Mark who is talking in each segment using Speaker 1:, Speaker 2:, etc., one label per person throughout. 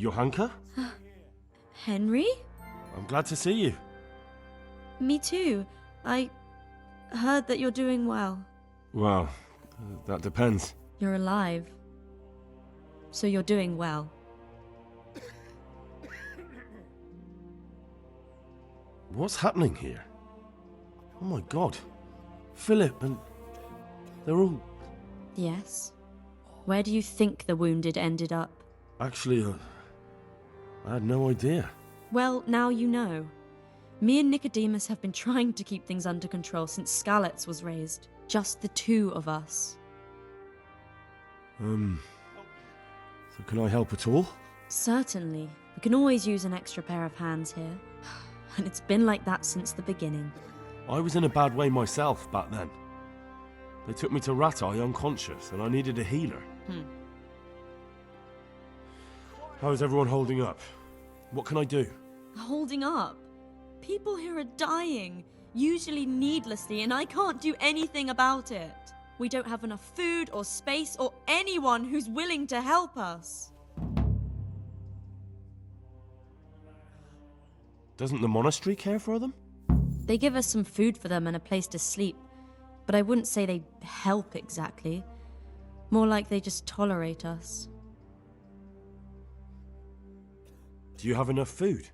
Speaker 1: Johanka?
Speaker 2: Henry?
Speaker 1: I'm glad to see you.
Speaker 2: Me too. I heard that you're doing well.
Speaker 1: Well, that depends.
Speaker 2: You're alive. So you're doing well.
Speaker 1: What's happening here? Oh my god. Philip and... they're all...
Speaker 2: Yes. Where do you think the wounded ended up?
Speaker 1: Actually, I had no idea.
Speaker 2: Well, now you know. Me and Nicodemus have been trying to keep things under control since Skalitz was raised. Just the two of us.
Speaker 1: So can I help at all?
Speaker 2: Certainly. We can always use an extra pair of hands here. And it's been like that since the beginning.
Speaker 1: I was in a bad way myself back then. They took me to Ratai unconscious and I needed a healer. How is everyone holding up? What can I do?
Speaker 2: Holding up? People here are dying, usually needlessly, and I can't do anything about it. We don't have enough food or space or anyone who's willing to help us.
Speaker 1: Doesn't the monastery care for them?
Speaker 2: They give us some food for them and a place to sleep, but I wouldn't say they help exactly. More like they just tolerate us.
Speaker 1: Do you have enough food?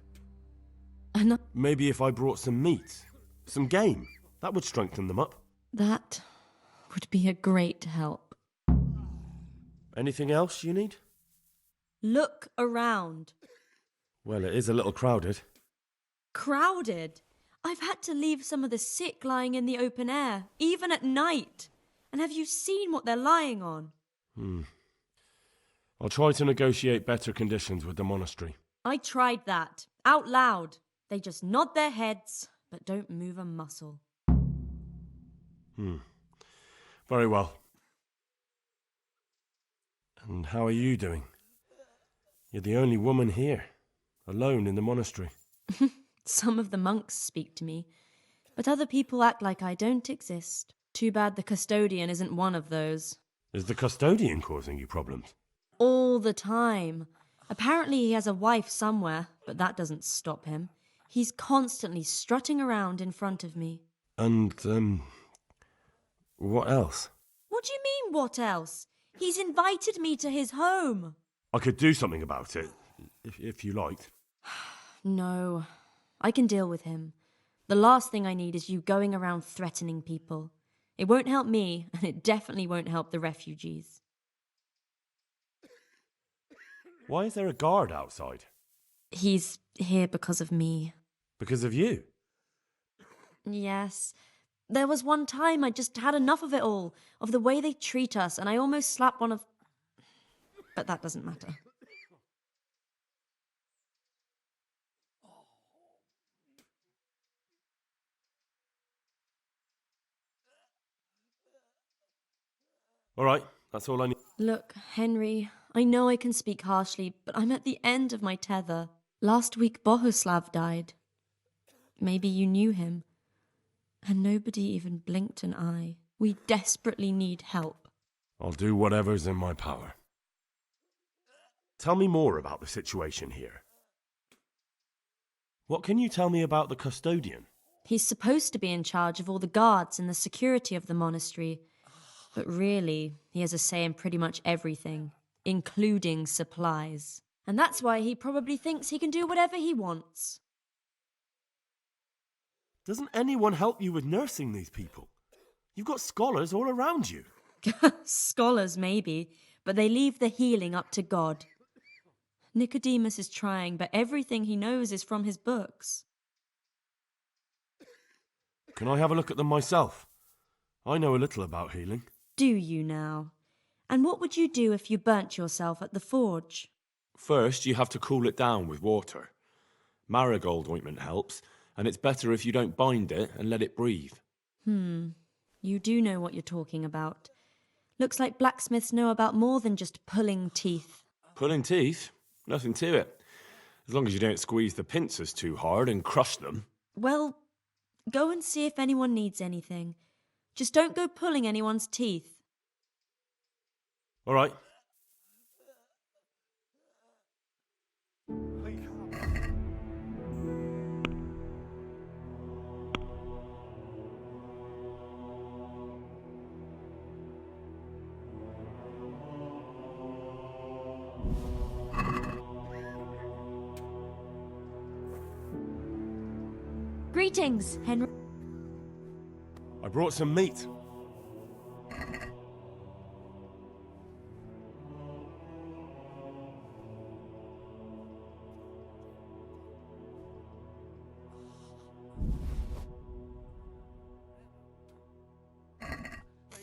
Speaker 2: Enough?
Speaker 1: Maybe if I brought some meat, some game, that would strengthen them up.
Speaker 2: That would be a great help.
Speaker 1: Anything else you need?
Speaker 2: Look around.
Speaker 1: Well, it is a little crowded.
Speaker 2: Crowded? I've had to leave some of the sick lying in the open air, even at night. And have you seen what they're lying on?
Speaker 1: I'll try to negotiate better conditions with the monastery.
Speaker 2: I tried that, out loud. They just nod their heads, but don't move a muscle.
Speaker 1: Very well. And how are you doing? You're the only woman here, alone in the monastery.
Speaker 2: Some of the monks speak to me, but other people act like I don't exist. Too bad the custodian isn't one of those.
Speaker 1: Is the custodian causing you problems?
Speaker 2: All the time. Apparently he has a wife somewhere, but that doesn't stop him. He's constantly strutting around in front of me.
Speaker 1: And, what else?
Speaker 2: What do you mean, what else? He's invited me to his home.
Speaker 1: I could do something about it, if you liked.
Speaker 2: No, I can deal with him. The last thing I need is you going around threatening people. It won't help me, and it definitely won't help the refugees.
Speaker 1: Why is there a guard outside?
Speaker 2: He's here because of me.
Speaker 1: Because of you?
Speaker 2: Yes. There was one time I just had enough of it all, of the way they treat us, and I almost slapped one of... But that doesn't matter.
Speaker 1: All right, that's all I need.
Speaker 2: Look, Henry, I know I can speak harshly, but I'm at the end of my tether. Last week Bohuslav died. Maybe you knew him. And nobody even blinked an eye. We desperately need help.
Speaker 1: I'll do whatever's in my power. Tell me more about the situation here. What can you tell me about the custodian?
Speaker 2: He's supposed to be in charge of all the guards and the security of the monastery. But really, he has a say in pretty much everything, including supplies. And that's why he probably thinks he can do whatever he wants.
Speaker 1: Doesn't anyone help you with nursing these people? You've got scholars all around you.
Speaker 2: Scholars, maybe, but they leave the healing up to God. Nicodemus is trying, but everything he knows is from his books.
Speaker 1: Can I have a look at them myself? I know a little about healing.
Speaker 2: Do you now? And what would you do if you burnt yourself at the forge?
Speaker 1: First, you have to cool it down with water. Marigold ointment helps, and it's better if you don't bind it and let it breathe.
Speaker 2: You do know what you're talking about. Looks like blacksmiths know about more than just pulling teeth.
Speaker 1: Pulling teeth? Nothing to it. As long as you don't squeeze the pincers too hard and crush them.
Speaker 2: Well, go and see if anyone needs anything. Just don't go pulling anyone's teeth.
Speaker 1: All right.
Speaker 2: Greetings, Henry.
Speaker 1: I brought some meat.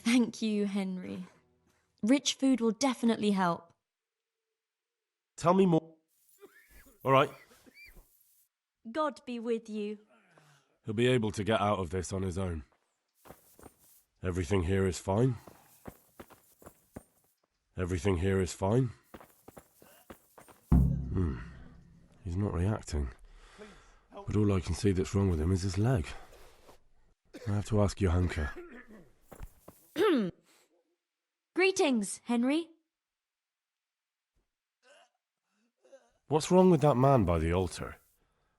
Speaker 2: Thank you, Henry. Rich food will definitely help.
Speaker 1: Tell me more. All right.
Speaker 2: God be with you.
Speaker 1: He'll be able to get out of this on his own. Everything here is fine. Everything here is fine. He's not reacting. But all I can see that's wrong with him is his leg. I have to ask Johanka.
Speaker 2: Greetings, Henry.
Speaker 1: What's wrong with that man by the altar?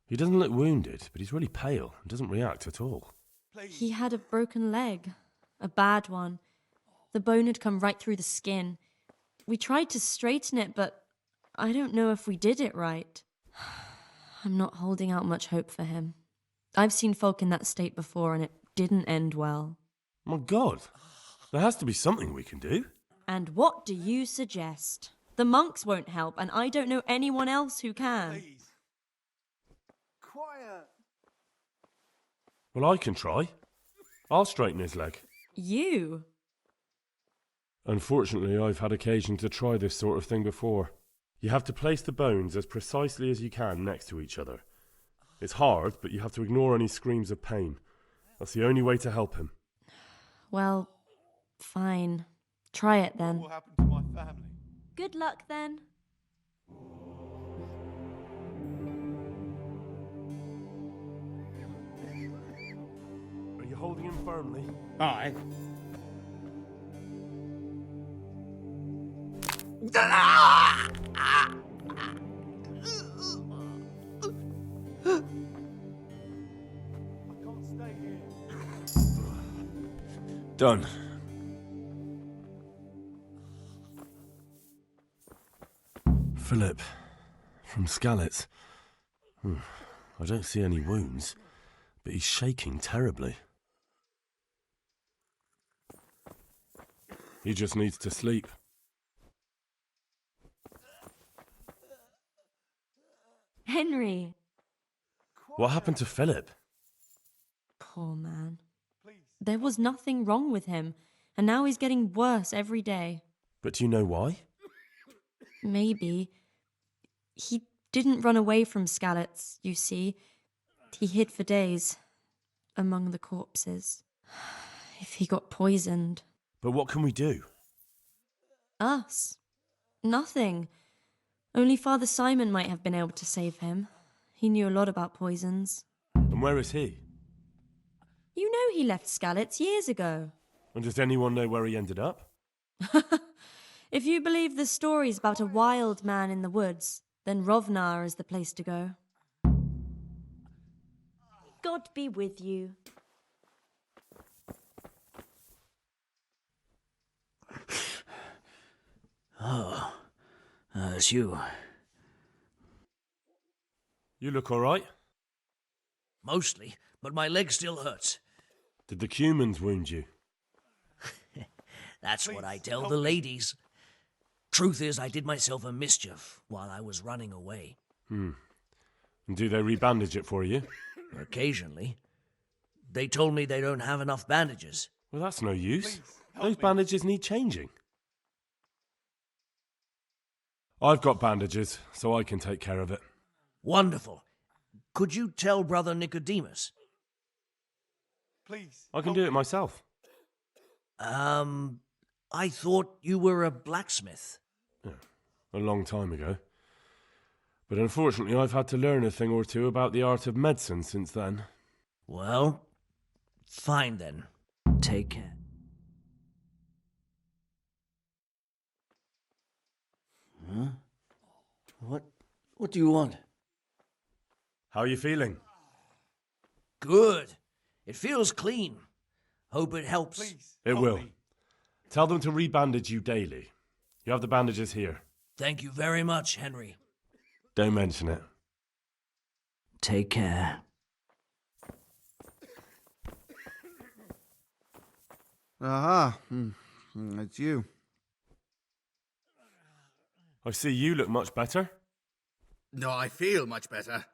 Speaker 1: He doesn't look wounded, but he's really pale and doesn't react at all.
Speaker 2: He had a broken leg. A bad one. The bone had come right through the skin. We tried to straighten it, but I don't know if we did it right. I'm not holding out much hope for him. I've seen folk in that state before, and it didn't end well.
Speaker 1: My God, there has to be something we can do.
Speaker 2: And what do you suggest? The monks won't help, and I don't know anyone else who can.
Speaker 3: Please. Quiet.
Speaker 1: Well, I can try. I'll straighten his leg.
Speaker 2: You?
Speaker 1: Unfortunately, I've had occasion to try this sort of thing before. You have to place the bones as precisely as you can next to each other. It's hard, but you have to ignore any screams of pain. That's the only way to help him.
Speaker 2: Well, fine. Try it then.
Speaker 3: What happened to my family?
Speaker 2: Good luck then.
Speaker 1: Are you holding him firmly?
Speaker 3: Aye. I can't stay here.
Speaker 1: Done. Philip, from Skalitz. I don't see any wounds, but he's shaking terribly. He just needs to sleep.
Speaker 2: Henry.
Speaker 1: What happened to Philip?
Speaker 2: Poor man.
Speaker 3: Please.
Speaker 2: There was nothing wrong with him, and now he's getting worse every day.
Speaker 1: But do you know why?
Speaker 2: Maybe. He didn't run away from Skalitz, you see. He hid for days, among the corpses. If he got poisoned.
Speaker 1: But what can we do?
Speaker 2: Us? Nothing. Only Father Simon might have been able to save him. He knew a lot about poisons.
Speaker 1: And where is he?
Speaker 2: You know he left Skalitz years ago.
Speaker 1: And does anyone know where he ended up?
Speaker 2: If you believe the stories about a wild man in the woods, then Rovnar is the place to go. God be with you.
Speaker 4: It's you.
Speaker 1: You look all right.
Speaker 4: Mostly, but my leg still hurts.
Speaker 1: Did the humans wound you?
Speaker 4: That's what I tell the ladies. Truth is, I did myself a mischief while I was running away.
Speaker 1: And do they rebandage it for you?
Speaker 4: Occasionally. They told me they don't have enough bandages.
Speaker 1: Well, that's no use.
Speaker 3: help
Speaker 1: Those
Speaker 3: me.
Speaker 1: bandages need changing. I've got bandages, so I can take care of it.
Speaker 4: Wonderful. Could you tell Brother Nicodemus?
Speaker 3: Please.
Speaker 1: I can do it myself.
Speaker 4: I thought you were a blacksmith.
Speaker 1: A long time ago. But unfortunately, I've had to learn a thing or two about the art of medicine since then.
Speaker 4: Well, fine then. Take care. Huh? What do you want?
Speaker 1: How are you feeling?
Speaker 4: Good. It feels clean. Hope it helps.
Speaker 3: Please.
Speaker 1: It
Speaker 3: help
Speaker 1: will.
Speaker 3: me.
Speaker 1: Tell them to rebandage you daily. You have the bandages here.
Speaker 4: Thank you very much, Henry.
Speaker 1: Don't mention it.
Speaker 4: Take care.
Speaker 5: Aha, it's you.
Speaker 1: I see you look much better.
Speaker 6: No, I feel much better.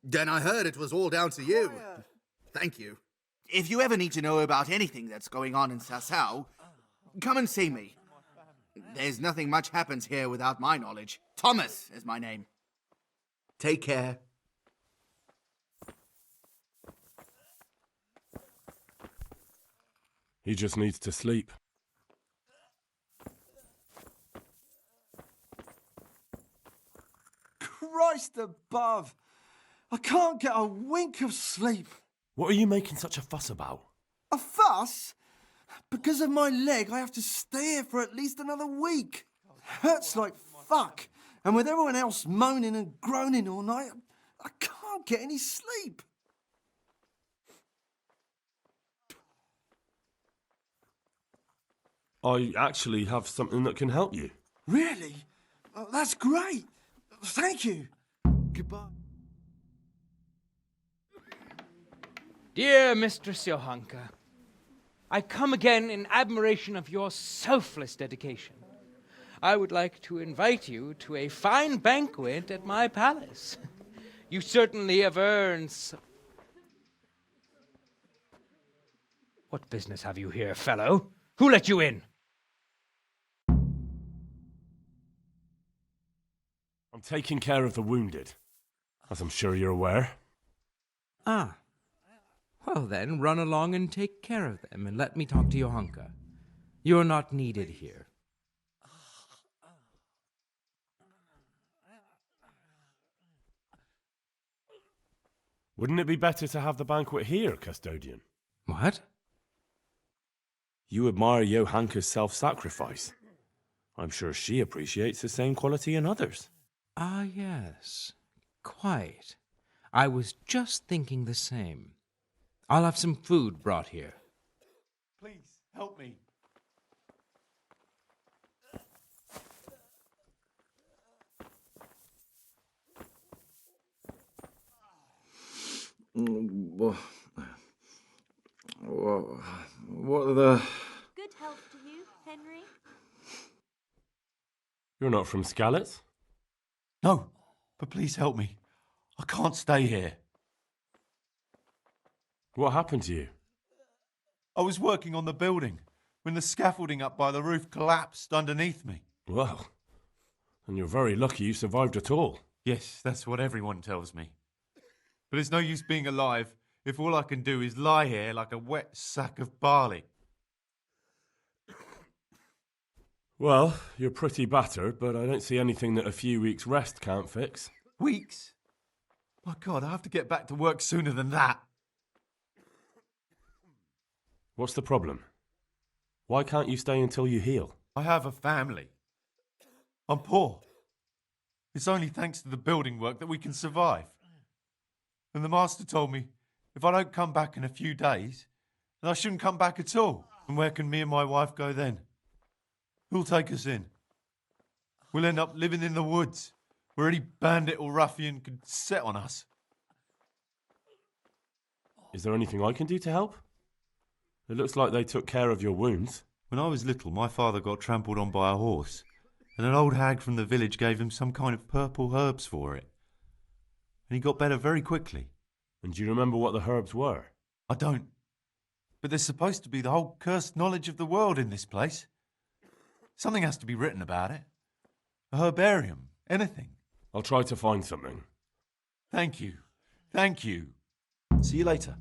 Speaker 6: Then I heard it was all down to you. Thank you. If you ever need to know about anything that's going on in Sasau, come and see me. There's nothing much happens here without my knowledge. Thomas is my name. Take care.
Speaker 1: He just needs to sleep.
Speaker 7: Christ above! I can't get a wink of sleep.
Speaker 1: What are you making such a fuss about?
Speaker 7: A fuss? Because of my leg, I have to stay here for at least another week. Hurts like fuck. And with everyone else moaning and groaning all night, I can't get any sleep.
Speaker 1: I actually have something that can help you.
Speaker 7: Really? Oh, that's great. Thank you. Goodbye.
Speaker 8: Dear Mistress Johanka, I come again in admiration of your selfless dedication. I would like to invite you to a fine banquet at my palace. You certainly have earned What business have you here, fellow? Who let you in?
Speaker 1: I'm taking care of the wounded, as I'm sure you're aware.
Speaker 9: Ah. Well then, run along and take care of them, and let me talk to Johanka. You're not needed here.
Speaker 1: Wouldn't it be better to have the banquet here, custodian?
Speaker 9: What?
Speaker 10: You admire Johanka's self-sacrifice. I'm sure she appreciates the same quality in others.
Speaker 9: Ah, yes. Quite. I was just thinking the same. I'll have some food brought here.
Speaker 3: Please, help me.
Speaker 5: What are the...
Speaker 2: Good health to you, Henry.
Speaker 1: You're not from Skalitz?
Speaker 3: No, but please help me. I can't stay here.
Speaker 1: What happened to you?
Speaker 3: I was working on the building when the scaffolding up by the roof collapsed underneath me.
Speaker 1: Well, and you're very lucky you survived at all.
Speaker 3: Yes, that's what everyone tells me. But it's no use being alive if all I can do is lie here like a wet sack of barley.
Speaker 1: Well, you're pretty battered, but I don't see anything that a few weeks' rest can't fix.
Speaker 3: Weeks? My God, I have to get back to work sooner than that.
Speaker 1: What's the problem? Why can't you stay until you heal?
Speaker 3: I have a family. I'm poor. It's only thanks to the building work that we can survive. And the master told me if I don't come back in a few days, then I shouldn't come back at all. And where can me and my wife go then? Who'll take us in? We'll end up living in the woods, where any bandit or ruffian could set on us.
Speaker 1: Is there anything I can do to help? It looks like they took care of your wounds.
Speaker 3: When I was little, my father got trampled on by a horse, and an old hag from the village gave him some kind of purple herbs for it. And he got better very quickly.
Speaker 1: And do you remember what the herbs were?
Speaker 3: I don't. But there's supposed to be the whole cursed knowledge of the world in this place. Something has to be written about it. A herbarium, anything.
Speaker 1: I'll try to find something.
Speaker 3: Thank you. Thank you.
Speaker 10: See you later.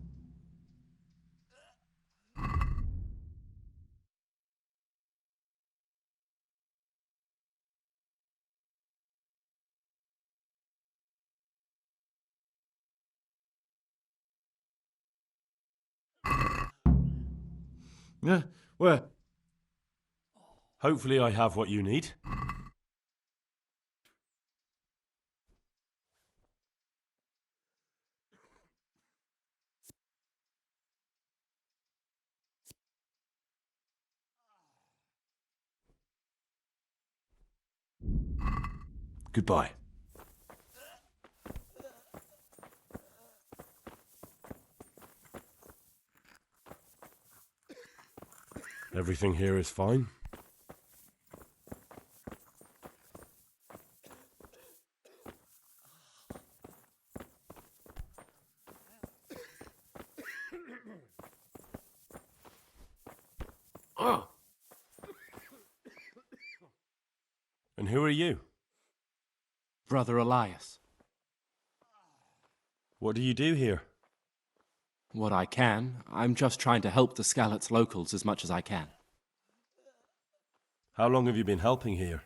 Speaker 1: Yeah, where? Hopefully I have what you need.
Speaker 10: Goodbye.
Speaker 1: Everything here is fine. And who are you?
Speaker 11: Brother Elias.
Speaker 1: What do you do here?
Speaker 11: What I can. I'm just trying to help the Skalitz locals as much as I can.
Speaker 1: How long have you been helping here?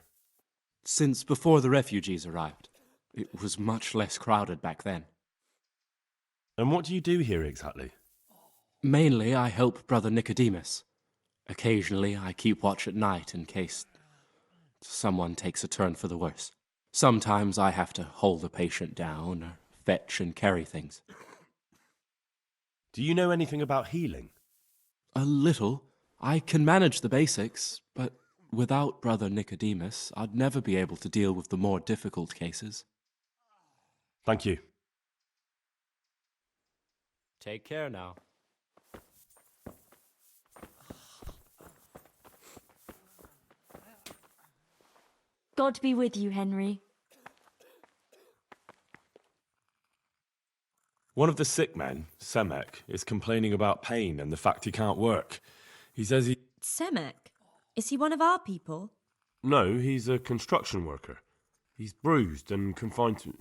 Speaker 11: Since before the refugees arrived. It was much less crowded back then.
Speaker 1: And what do you do here exactly?
Speaker 11: Mainly, I help Brother Nicodemus. Occasionally, I keep watch at night in case someone takes a turn for the worse. Sometimes I have to hold a patient down or fetch and carry things.
Speaker 1: Do you know anything about healing?
Speaker 11: A little. I can manage the basics, but without Brother Nicodemus, I'd never be able to deal with the more difficult cases.
Speaker 1: Thank you.
Speaker 11: Take care now.
Speaker 2: God be with you, Henry.
Speaker 10: One of the sick men, Semek, is complaining about pain and the fact he can't work. He says he...
Speaker 2: Semek? Is he one of our people?
Speaker 1: No, he's a construction worker. He's bruised and confined to...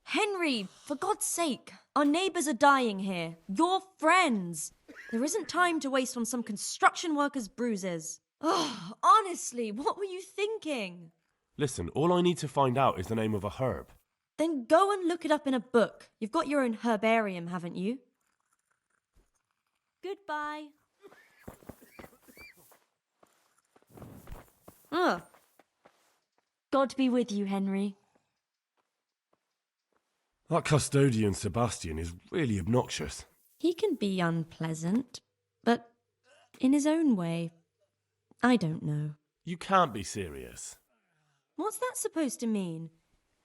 Speaker 2: Henry, for God's sake, our neighbours are dying here. You're friends. There isn't time to waste on some construction worker's bruises. Oh, honestly, what were you thinking?
Speaker 1: Listen, all I need to find out is the name of a herb.
Speaker 2: Then go and look it up in a book. You've got your own herbarium, haven't you? Goodbye. God be with you, Henry.
Speaker 1: That custodian Sebastian is really obnoxious.
Speaker 2: He can be unpleasant, but in his own way. I don't know.
Speaker 1: You can't be serious.
Speaker 2: What's that supposed to mean?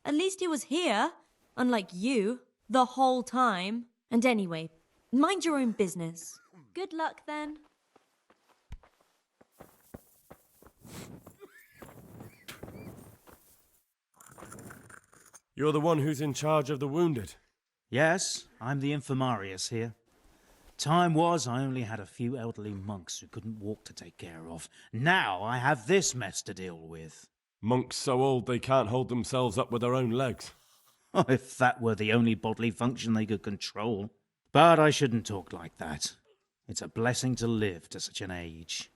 Speaker 2: At least he was here, unlike you, the whole time. And anyway, mind your own business. Good luck then.
Speaker 1: You're the one who's in charge of the wounded.
Speaker 12: Yes, I'm the infirmarius here. Time was I only had a few elderly monks who couldn't walk to take care of. Now I have this mess to deal with.
Speaker 1: Monks so old they can't hold themselves up with their own legs.
Speaker 12: Oh, if that were the only bodily function they could control. But I shouldn't talk like that. It's a blessing to live to such an age.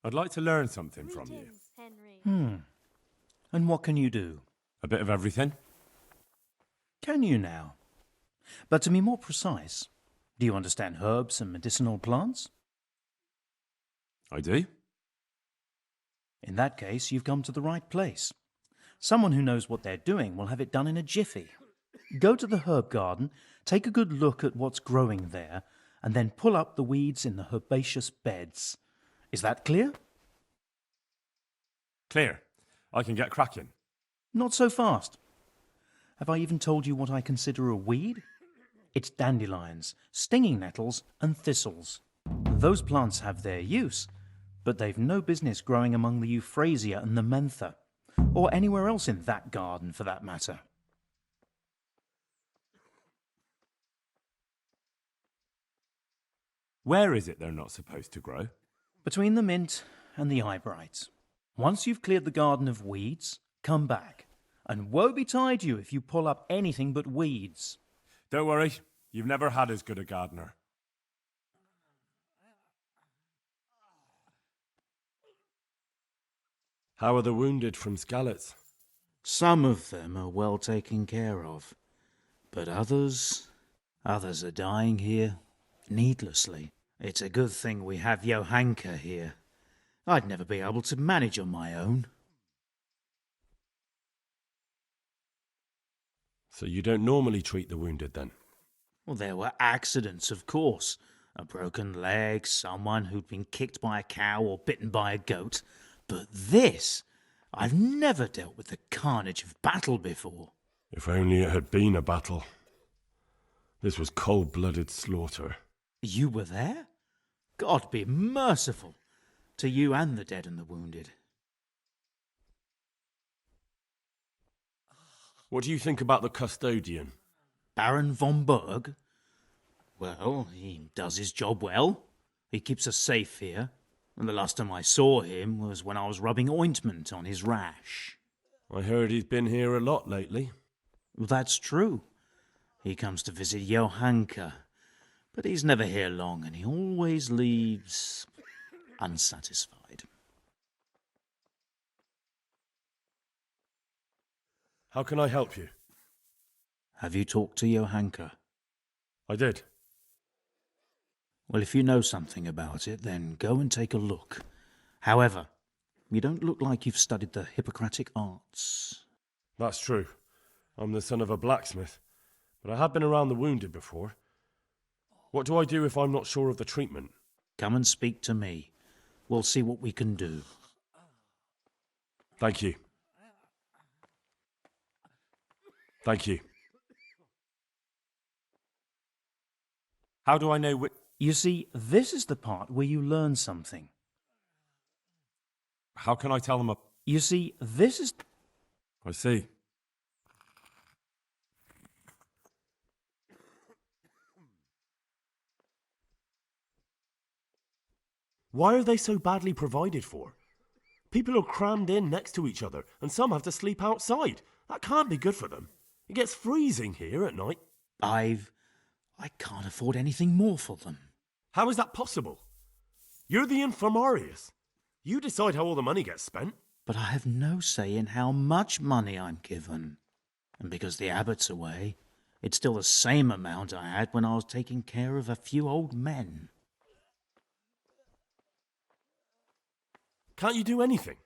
Speaker 10: I'd like to learn something from you.
Speaker 2: Henry.
Speaker 12: And what can you do?
Speaker 10: A bit of everything.
Speaker 12: Can you now? But to be more precise, do you understand herbs and medicinal plants?
Speaker 10: I do.
Speaker 12: In that case, you've come to the right place. Someone who knows what they're doing will have it done in a jiffy. Go to the herb garden, take a good look at what's growing there, and then pull up the weeds in the herbaceous beds. Is that clear?
Speaker 10: Clear. I can get cracking.
Speaker 12: Not so fast. Have I even told you what I consider a weed? It's dandelions, stinging nettles, and thistles. Those plants have their use, but they've no business growing among the euphrasia and the mentha, or anywhere else in that garden for that matter.
Speaker 10: Where is it they're not supposed to grow?
Speaker 12: Between the mint and the eyebright. Once you've cleared the garden of weeds, come back. And woe betide you if you pull up anything but weeds.
Speaker 10: Don't worry, you've never had as good a gardener.
Speaker 1: How are the wounded from Skalitz?
Speaker 12: Some of them are well taken care of, but others are dying here needlessly. It's a good thing we have Johanka here. I'd never be able to manage on my own.
Speaker 1: So you don't normally treat the wounded then?
Speaker 12: Well, there were accidents, of course. A broken leg, someone who'd been kicked by a cow or bitten by a goat. But this, I've never dealt with the carnage of battle before.
Speaker 1: If only it had been a battle. This was cold-blooded slaughter.
Speaker 12: You were there? God be merciful to you and the dead and the wounded.
Speaker 1: What do you think about the custodian?
Speaker 12: Baron von Berg? Well, he does his job well. He keeps us safe here. And the last time I saw him was when I was rubbing ointment on his rash.
Speaker 1: I heard he's been here a lot lately.
Speaker 12: That's true. He comes to visit Johanka. But he's never here long, and he always leaves unsatisfied.
Speaker 1: How can I help you?
Speaker 12: Have you talked to Johanka?
Speaker 1: I did.
Speaker 12: Well, if you know something about it, then go and take a look. However, you don't look like you've studied the Hippocratic arts.
Speaker 1: That's true. I'm the son of a blacksmith, but I have been around the wounded before. What do I do if I'm not sure of the treatment?
Speaker 12: Come and speak to me. We'll see what we can do.
Speaker 1: Thank you. Thank you.
Speaker 10: How do I know which...
Speaker 12: You see, this is the part where you learn something.
Speaker 10: How can I tell them a...
Speaker 12: You see, this is...
Speaker 10: I see.
Speaker 1: Why are they so badly provided for? People are crammed in next to each other, and some have to sleep outside. That can't be good for them. It gets freezing here at night.
Speaker 12: I can't afford anything more for them.
Speaker 1: How is that possible? You're the infirmarius. You decide how all the money gets spent.
Speaker 12: But I have no say in how much money I'm given. And because the abbot's away, it's still the same amount I had when I was taking care of a few old men.
Speaker 1: Can't you do anything?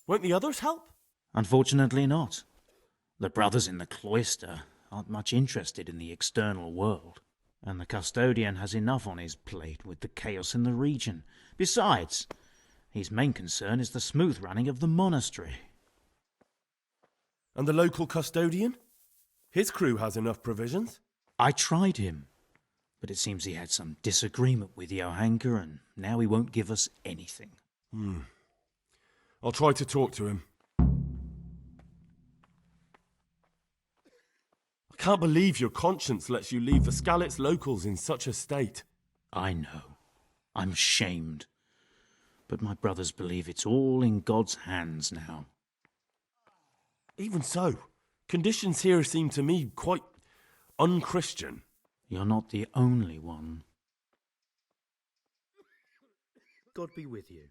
Speaker 1: Won't the others help?
Speaker 12: Unfortunately not. The brothers in the cloister aren't much interested in the external world, and the custodian has enough on his plate with the chaos in the region. Besides, his main concern is the smooth running of the monastery.
Speaker 1: And the local custodian? His crew has enough provisions.
Speaker 12: I tried him, but it seems he had some disagreement with Johanka, and now he won't give us anything.
Speaker 1: I'll try to talk to him. I can't believe your conscience lets you leave the Skalitz locals in such a state.
Speaker 12: I know. I'm shamed. But my brothers believe it's all in God's hands now.
Speaker 1: Even so, conditions here seem to me quite unchristian.
Speaker 12: You're not the only one. God be with you.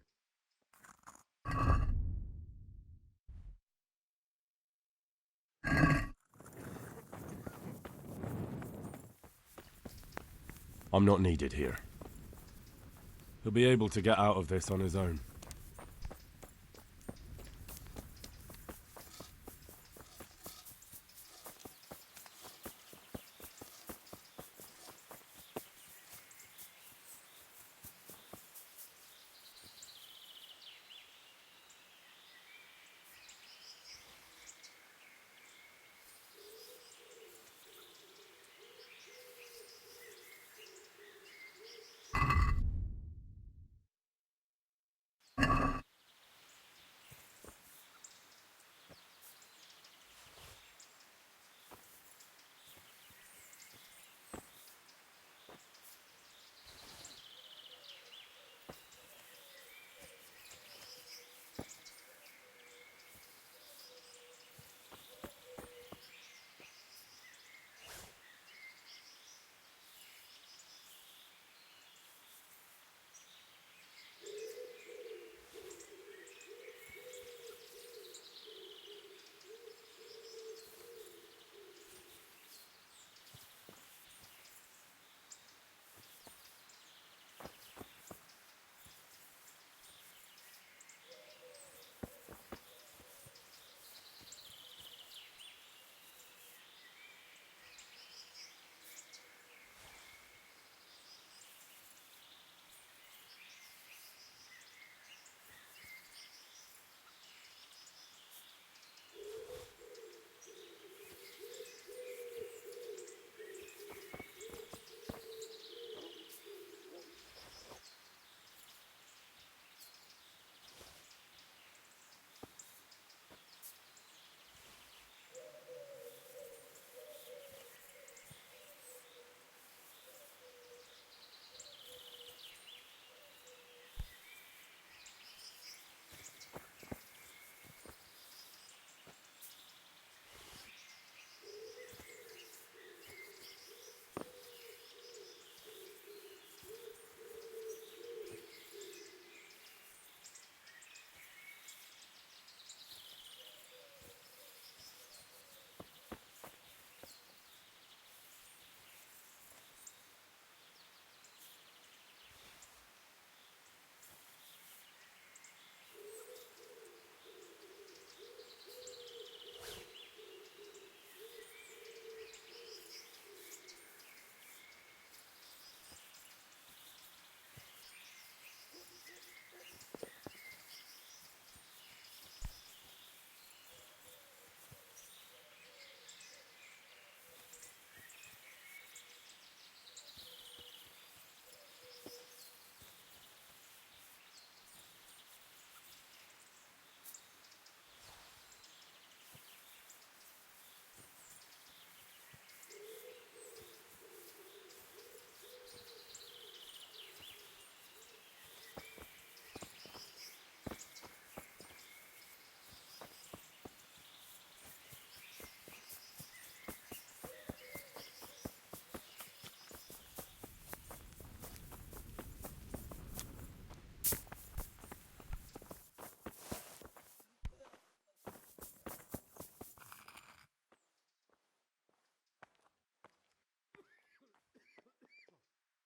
Speaker 1: I'm not needed here. He'll be able to get out of this on his own.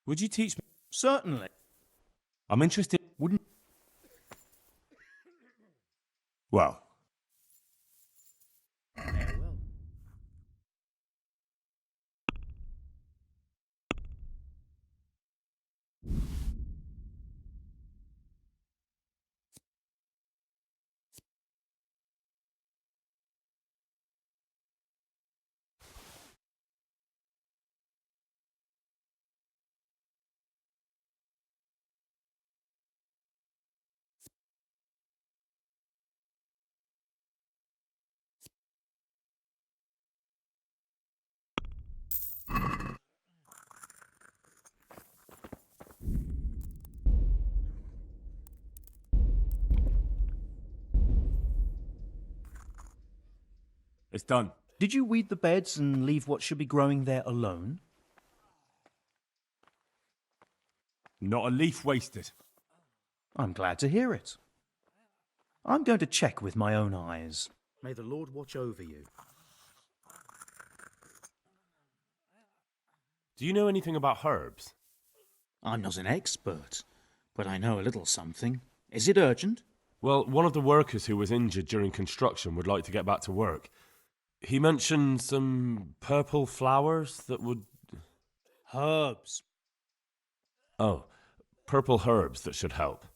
Speaker 10: Would you teach me?
Speaker 12: Certainly.
Speaker 10: I'm interested.
Speaker 12: Wouldn't...
Speaker 10: Well. It's done.
Speaker 12: Did you weed the beds and leave what should be growing there alone?
Speaker 10: Not a leaf wasted.
Speaker 12: I'm glad to hear it. I'm going to check with my own eyes.
Speaker 13: May the Lord watch over you.
Speaker 10: Do you know anything about herbs?
Speaker 13: I'm not an expert, but I know a little something. Is it urgent?
Speaker 1: Well, one of the workers who was injured during construction would like to get back to work. He mentioned some purple flowers that would...
Speaker 13: Herbs.
Speaker 1: Oh, purple herbs that should help.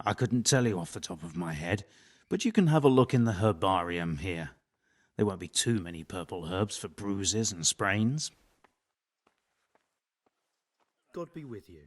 Speaker 13: I couldn't tell you off the top of my head, but you can have a look in the herbarium here. There won't be too many purple herbs for bruises and sprains. God be with you.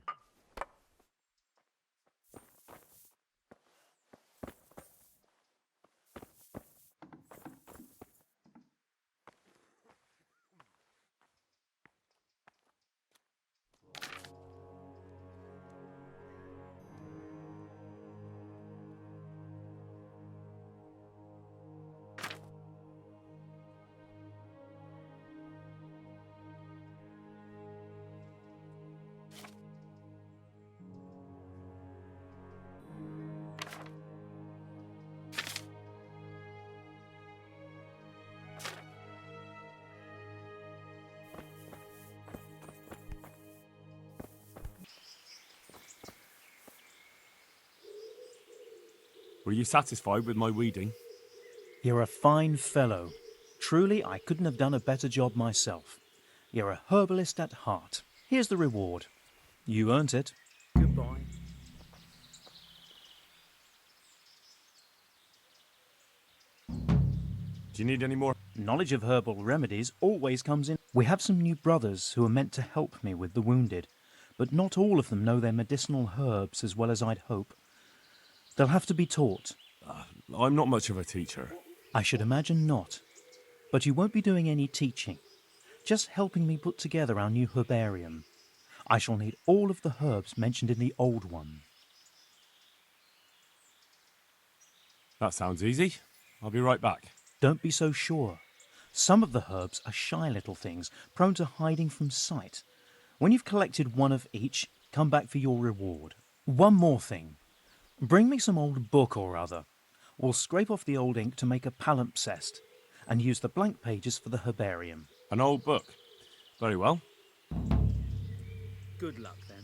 Speaker 1: Were you satisfied with my weeding?
Speaker 12: You're a fine fellow. Truly, I couldn't have done a better job myself. You're a herbalist at heart. Here's the reward. You earned it.
Speaker 13: Goodbye.
Speaker 1: Do you need any more?
Speaker 12: Knowledge of herbal remedies always comes in. We have some new brothers who are meant to help me with the wounded, but not all of them know their medicinal herbs as well as I'd hope. They'll have to be taught.
Speaker 1: I'm not much of a teacher.
Speaker 12: I should imagine not. But you won't be doing any teaching, just helping me put together our new herbarium. I shall need all of the herbs mentioned in the old one.
Speaker 1: That sounds easy. I'll be right back.
Speaker 12: Don't be so sure. Some of the herbs are shy little things, prone to hiding from sight. When you've collected one of each, come back for your reward. One more thing. Bring me some old book or other. We'll scrape off the old ink to make a palimpsest, and use the blank pages for the herbarium.
Speaker 1: An old book. Very well.
Speaker 13: Good luck then.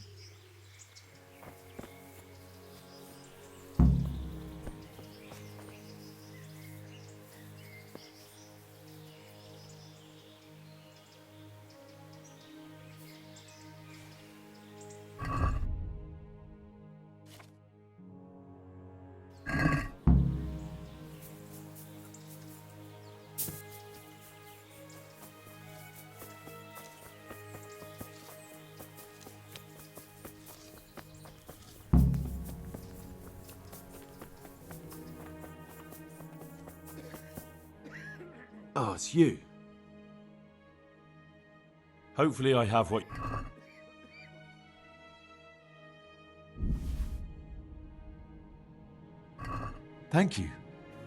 Speaker 1: Oh, it's you. Hopefully I have what...
Speaker 3: Thank you.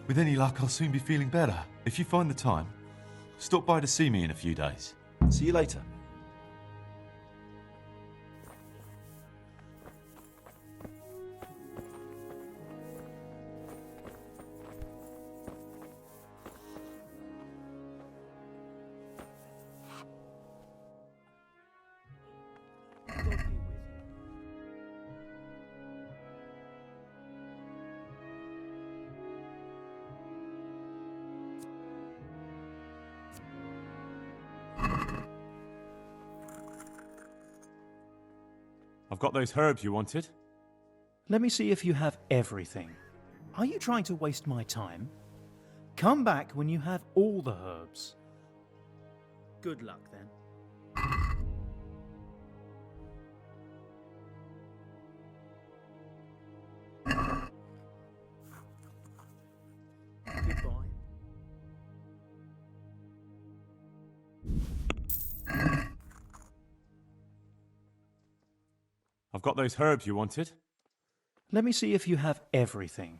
Speaker 3: With any luck, I'll soon be feeling better. If you find the time, stop by to see me in a few days.
Speaker 10: See you later.
Speaker 13: God be with you.
Speaker 10: I've got those herbs you wanted.
Speaker 12: Let me see if you have everything. Are you trying to waste my time? Come back when you have all the herbs. Good luck then. Goodbye.
Speaker 10: I've got those herbs you wanted.
Speaker 12: Let me see if you have everything.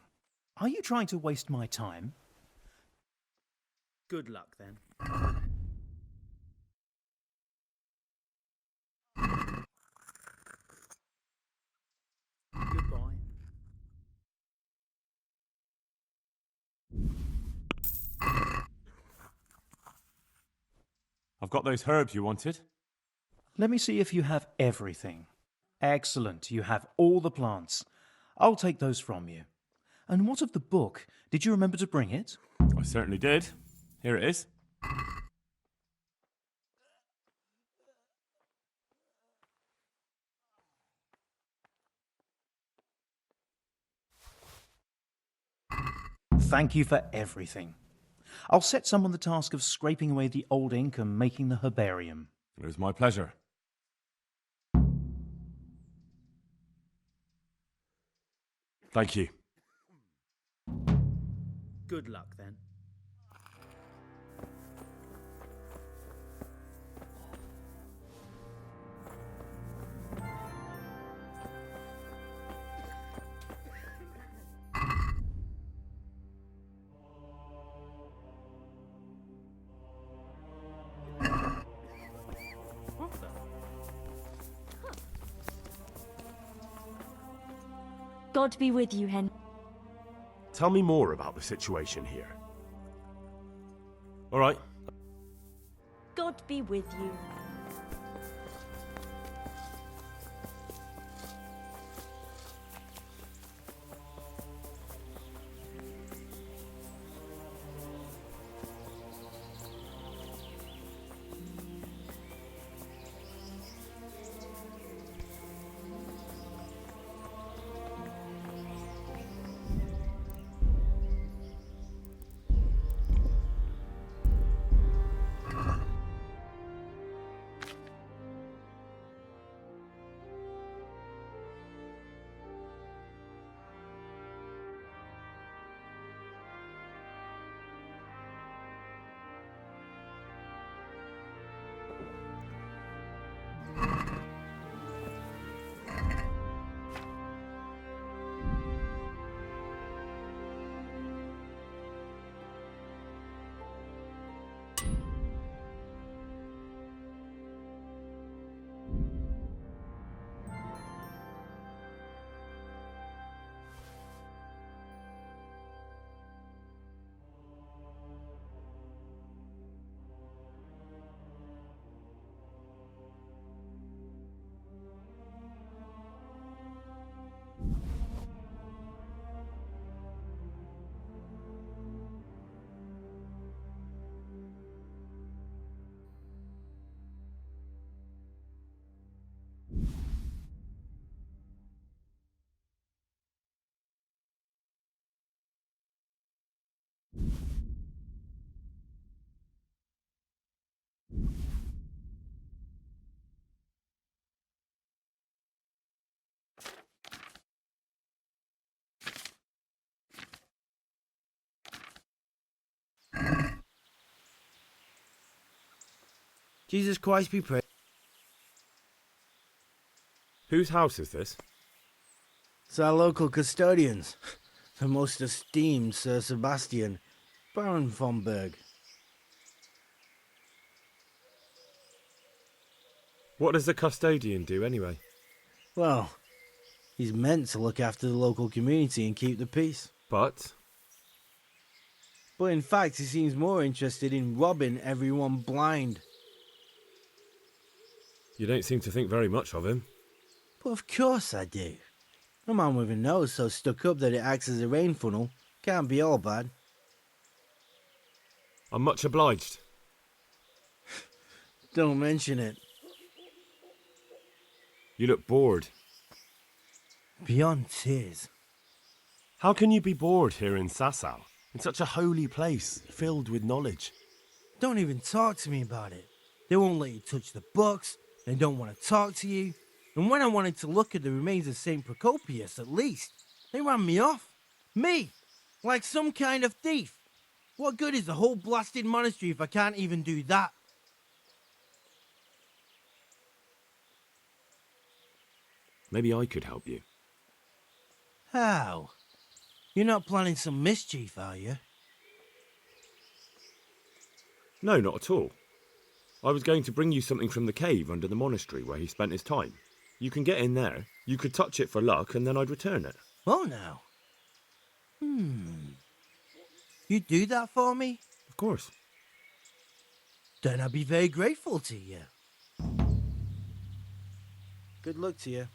Speaker 12: Are you trying to waste my time? Good luck then. Goodbye.
Speaker 10: I've got those herbs you wanted.
Speaker 12: Let me see if you have everything. Excellent, you have all the plants. I'll take those from you. And what of the book? Did you remember to bring it?
Speaker 10: I certainly did. Here it is.
Speaker 12: Thank you for everything. I'll set someone the task of scraping away the old ink and making the herbarium.
Speaker 10: It was my pleasure.
Speaker 1: Thank you.
Speaker 12: Good luck then.
Speaker 2: God be with you, Hen.
Speaker 1: Tell me more about the situation here. All right.
Speaker 2: God be with you.
Speaker 14: Jesus Christ be praised.
Speaker 1: Whose house is this?
Speaker 14: It's our local custodians, the most esteemed Sir Sebastian, Baron von Berg.
Speaker 10: What does the custodian do anyway?
Speaker 14: Well, he's meant to look after the local community and keep the peace.
Speaker 10: But
Speaker 14: in fact, he seems more interested in robbing everyone blind.
Speaker 10: you don't seem to think very much of him.
Speaker 14: But of course I do. A man with a nose so stuck up that it acts as a rain funnel can't be all bad.
Speaker 10: I'm much obliged.
Speaker 14: Don't mention it.
Speaker 10: You look bored.
Speaker 14: Beyond tears.
Speaker 1: How can you be bored here in Sasau, in such a holy place, filled with knowledge?
Speaker 14: Don't even talk to me about it. They won't let you touch the books, they don't want to talk to you, and when I wanted to look at the remains of St. Procopius at least, they ran me off. Me! Like some kind of thief. What good is the whole blasted monastery if I can't even do that?
Speaker 10: Maybe I could help you.
Speaker 14: How? You're not planning some mischief, are you?
Speaker 10: No, not at all. I was going to bring you something from the cave under the monastery where he spent his time. You can get in there, you could touch it for luck, and then I'd return it.
Speaker 14: Oh, now. You do that for me?
Speaker 10: Of course.
Speaker 14: Then I'd be very grateful to you. Good luck to you.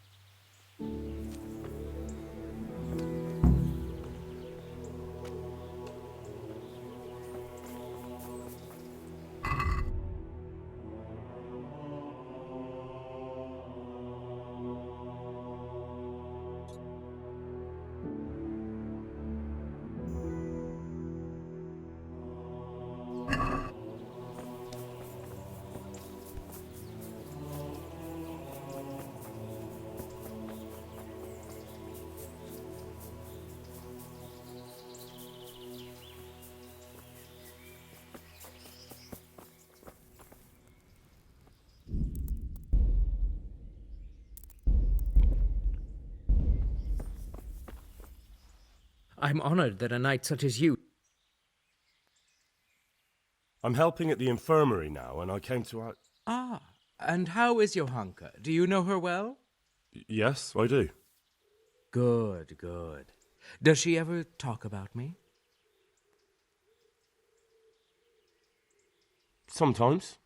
Speaker 9: I'm honored that a knight such as you...
Speaker 1: I'm helping at the infirmary now, and I came to...
Speaker 9: Ah, and how is Johanka? Do you know her well?
Speaker 1: Yes, I do.
Speaker 9: Good, good. Does she ever talk about me?
Speaker 1: Sometimes.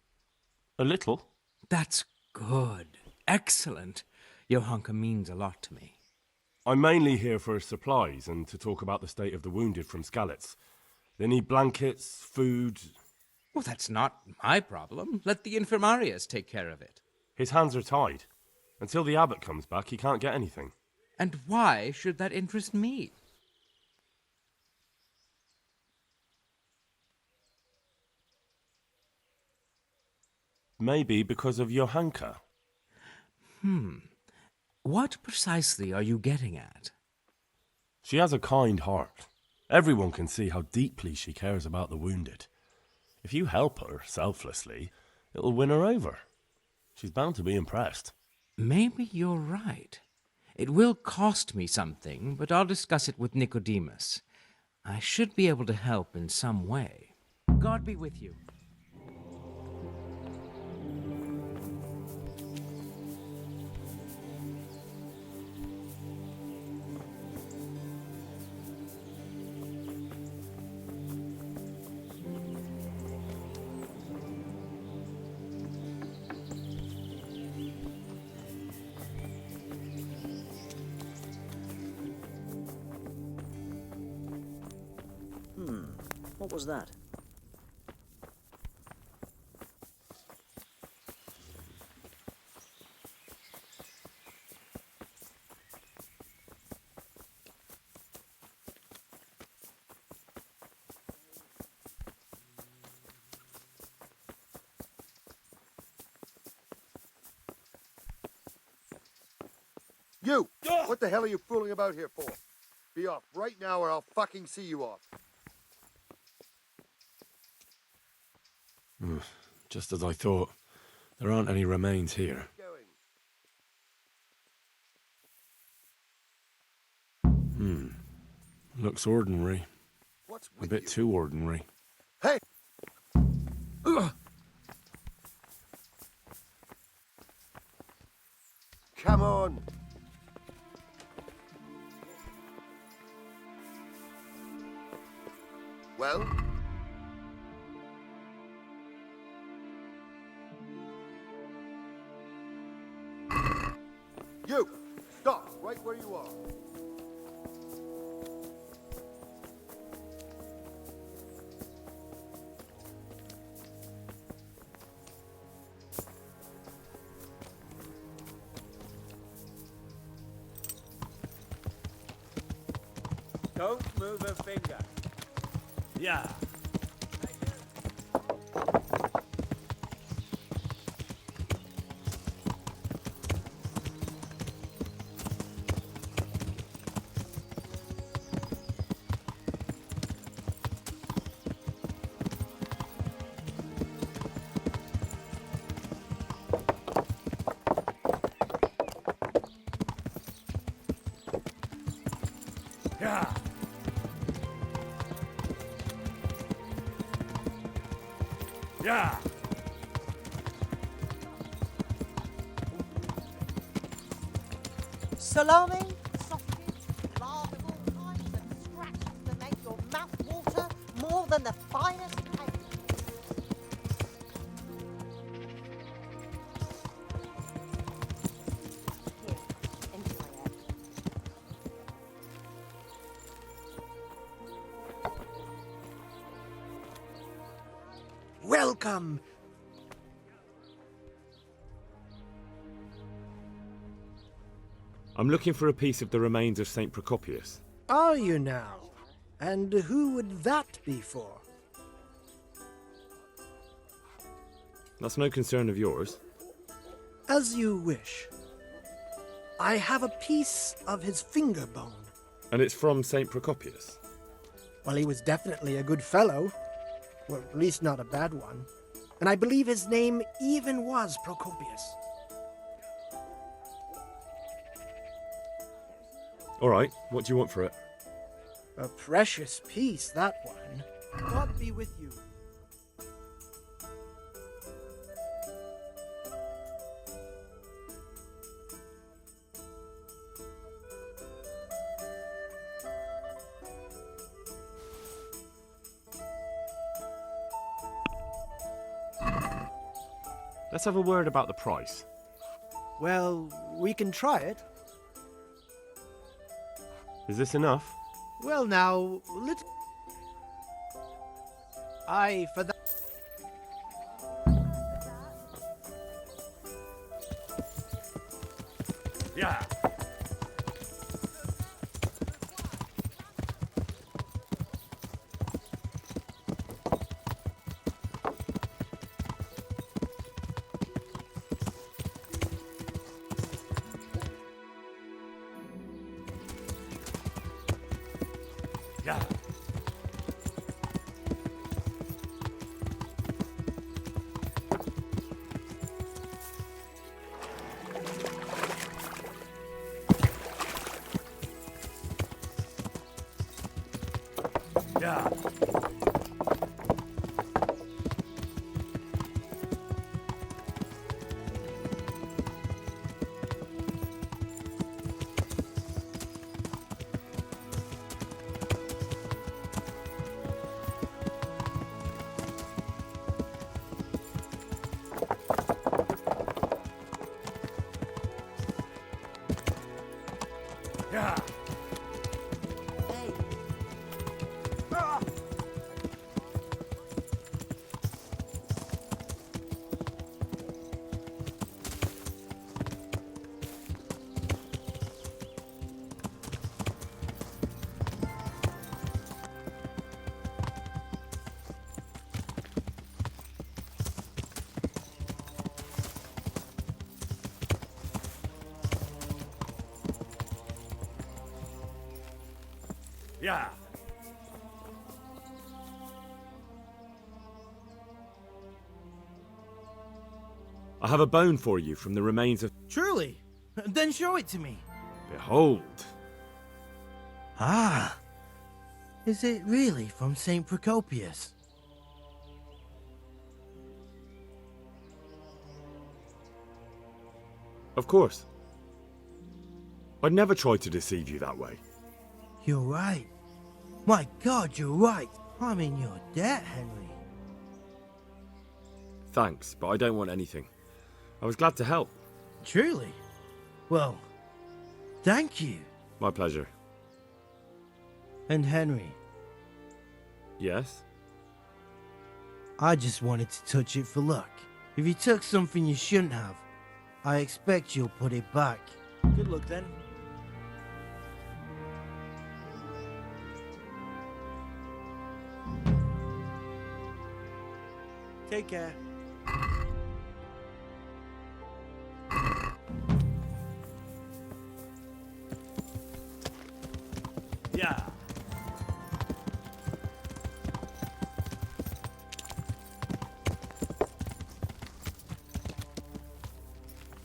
Speaker 1: A little.
Speaker 9: That's good. Excellent. Johanka means a lot to me.
Speaker 1: I'm mainly here for supplies and to talk about the state of the wounded from Skalitz. They need blankets, food...
Speaker 9: Well, that's not my problem. Let the infirmarius take care of it.
Speaker 1: His hands are tied. Until the abbot comes back, he can't get anything.
Speaker 9: And why should that interest me?
Speaker 1: Maybe because of Johanka.
Speaker 9: What precisely are you getting at?
Speaker 1: She has a kind heart. Everyone can see how deeply she cares about the wounded. If you help her selflessly, it'll win her over. She's bound to be impressed.
Speaker 9: Maybe you're right. It will cost me something, but I'll discuss it with Nicodemus. I should be able to help in some way. God be with you.
Speaker 15: What was that?
Speaker 16: You! What the hell are you fooling about here for? Be off right now or I'll fucking see you off.
Speaker 10: Just as I thought. There aren't any remains here. Looks ordinary. A bit too ordinary.
Speaker 16: Hey! Come on! Well? You! Stop right where you are.
Speaker 9: Don't move a finger. Yeah.
Speaker 10: Yeah. Yeah.
Speaker 15: Salami, sausages, lard of all kinds, and scratches that make your mouth water more than the finest cake. Here, enjoy it.
Speaker 14: Welcome.
Speaker 10: I'm looking for a piece of the remains of St. Procopius.
Speaker 14: Are you now? And who would that be for?
Speaker 10: That's no concern of yours.
Speaker 14: As you wish. I have a piece of his finger bone.
Speaker 10: And it's from St. Procopius.
Speaker 14: Well, he was definitely a good fellow. Well, at least not a bad one. And I believe his name even was Procopius.
Speaker 10: All right, what do you want for it?
Speaker 14: A precious piece, that one. God be with you.
Speaker 10: Let's have a word about the price.
Speaker 14: Well, we can try it.
Speaker 1: Is this enough?
Speaker 14: Well, now, let's... Aye, for that...
Speaker 10: Yeah. Yeah. Yeah. Yeah.
Speaker 15: Hey.
Speaker 10: Yeah. I have a bone for you from the remains of...
Speaker 14: Truly? Then show it to me.
Speaker 10: Behold.
Speaker 14: Ah. Is it really from St. Procopius?
Speaker 10: Of course. I'd never try to deceive you that way.
Speaker 14: You're right. My God, you're right. I'm in your debt, Henry.
Speaker 10: Thanks, but I don't want anything. I was glad to help.
Speaker 14: Truly? Well, thank you.
Speaker 10: My pleasure.
Speaker 14: And Henry,
Speaker 10: Yes?
Speaker 14: I just wanted to touch it for luck. If you took something you shouldn't have, I expect you'll put it back. Good luck then. Take care.
Speaker 17: Yeah.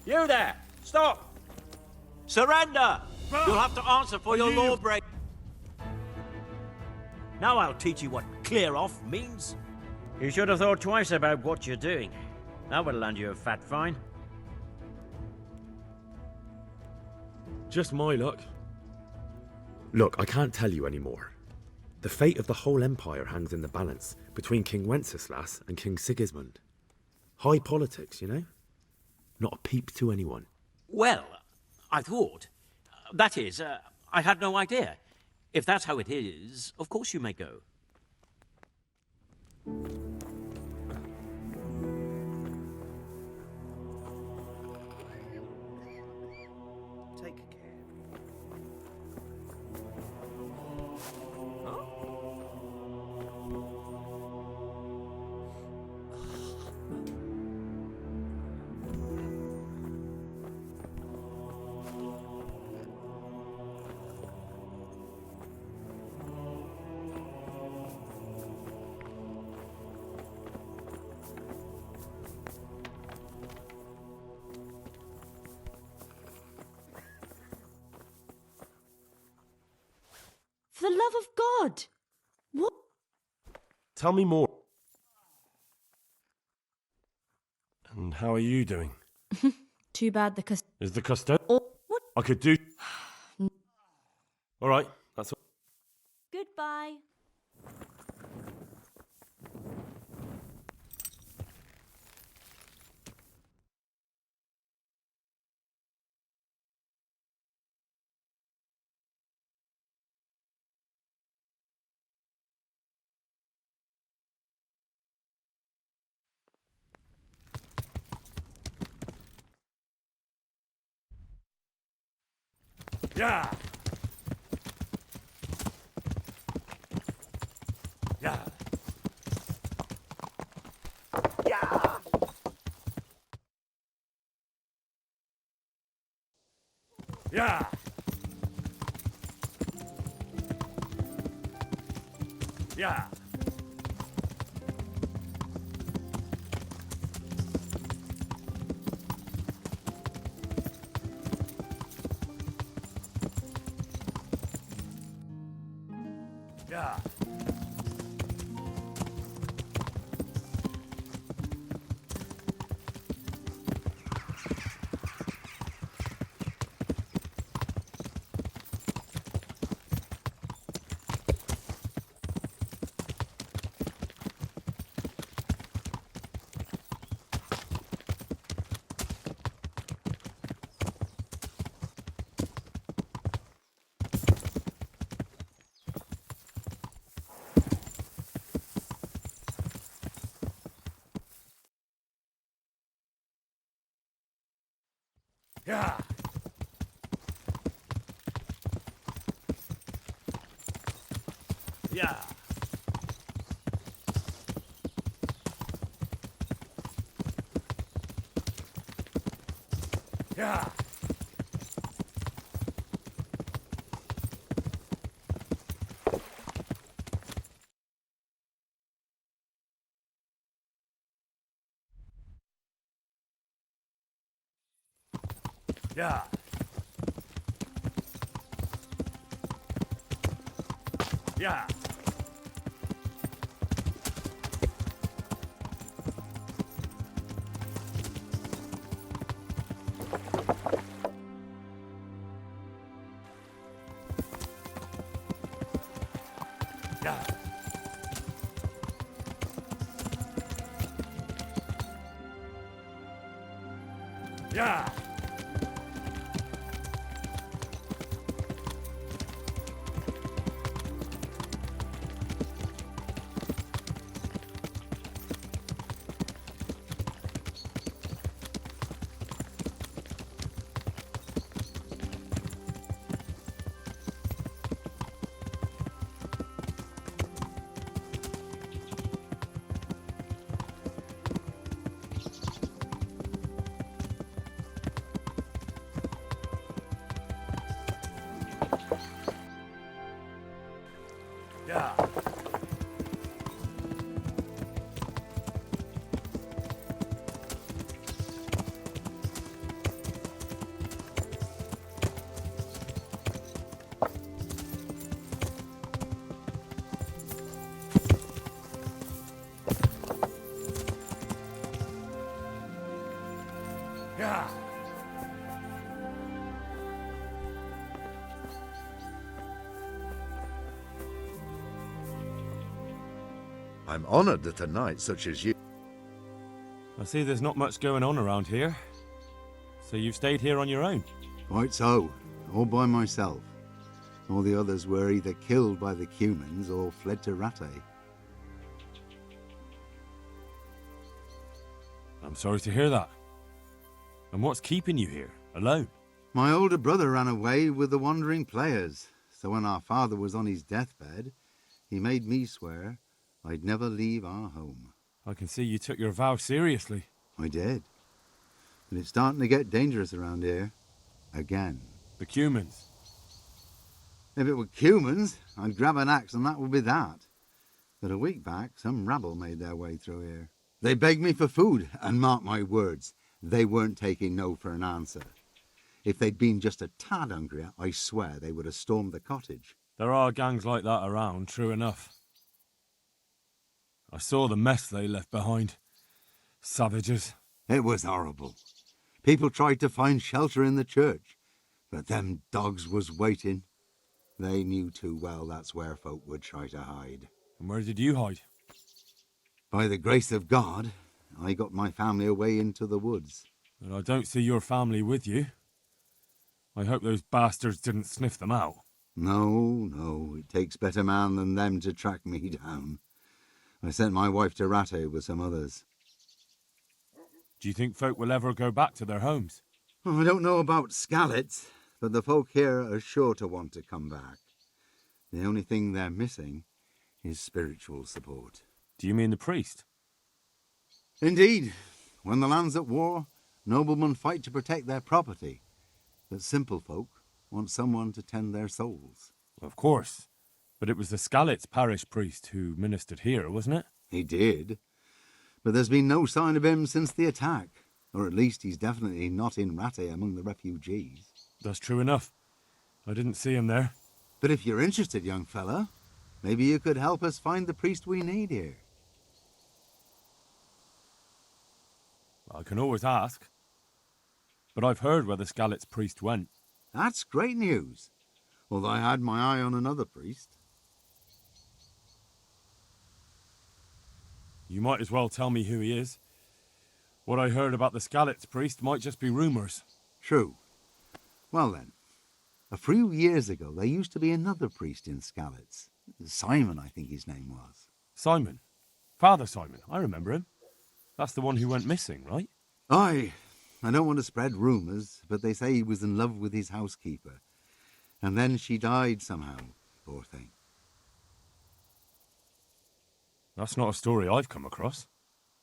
Speaker 18: You there! Stop! Surrender! You'll have to answer for your lawbreak. Now I'll teach you what clear off means.
Speaker 17: You should have thought twice about what you're doing. That would land you a fat fine.
Speaker 10: Just my luck. Look, I can't tell you anymore. The fate of the whole empire hangs in the balance between King Wenceslas and King Sigismund. High politics, you know? Not a peep to anyone.
Speaker 18: Well, I thought. That is, I had no idea. If that's how it is, of course you may go.
Speaker 14: Take care.
Speaker 2: For the love of God! What?
Speaker 1: Tell me more. And how are you doing?
Speaker 2: Too bad the
Speaker 1: Is the custodian?
Speaker 2: What?
Speaker 1: I could do. All right, that's all.
Speaker 2: Goodbye.
Speaker 1: Yeah. Yeah.
Speaker 18: Yeah.
Speaker 1: Yeah. Yeah. Yeah. Yeah. Yeah. Yeah. Yeah. Yeah. Yeah. Yeah.
Speaker 16: I'm honoured that a knight such as you...
Speaker 10: I see there's not much going on around here. So you've stayed here on your own?
Speaker 5: Quite so, all by myself. All the others were either killed by the Cumans or fled to Rattay.
Speaker 10: I'm sorry to hear that. And what's keeping you here, alone?
Speaker 5: My older brother ran away with the wandering players, so when our father was on his deathbed, he made me swear I'd never leave our home.
Speaker 10: I can see you took your vow seriously.
Speaker 5: I did. But it's starting to get dangerous around here. Again.
Speaker 10: The Cumans?
Speaker 5: If it were Cumans, I'd grab an axe and that would be that. But a week back, some rabble made their way through here. They begged me for food, and mark my words, they weren't taking no for an answer. If they'd been just a tad hungrier, I swear they would have stormed the cottage.
Speaker 10: There are gangs like that around, true enough. I saw the mess they left behind. Savages.
Speaker 5: It was horrible. People tried to find shelter in the church, but them dogs was waiting. They knew too well that's where folk would try to hide.
Speaker 10: And where did you hide?
Speaker 5: By the grace of God, I got my family away into the woods.
Speaker 10: But I don't see your family with you. I hope those bastards didn't sniff them out.
Speaker 5: No, it takes better man than them to track me down. I sent my wife to Rattay with some others.
Speaker 10: Do you think folk will ever go back to their homes?
Speaker 5: I don't know about Skallets, but the folk here are sure to want to come back. The only thing they're missing is spiritual support.
Speaker 10: Do you mean the priest?
Speaker 5: Indeed. When the land's at war, noblemen fight to protect their property. But simple folk want someone to tend their souls.
Speaker 10: Of course. But it was the Skallets parish priest who ministered here, wasn't it?
Speaker 5: He did. But there's been no sign of him since the attack. Or at least he's definitely not in Rattay among the refugees.
Speaker 10: That's true enough. I didn't see him there.
Speaker 5: But if you're interested, young fella, maybe you could help us find the priest we need here.
Speaker 10: I can always ask. But I've heard where the Skallets priest went.
Speaker 5: That's great news. Although I had my eye on another priest.
Speaker 10: You might as well tell me who he is. What I heard about the Skallets priest might just be rumours.
Speaker 5: True. Well then, a few years ago there used to be another priest in Skallets. Simon, I think his name was.
Speaker 10: Simon? Father Simon, I remember him. That's the one who went missing, right?
Speaker 5: Aye. I don't want to spread rumours, but they say he was in love with his housekeeper. And then she died somehow, poor thing.
Speaker 10: That's not a story I've come across.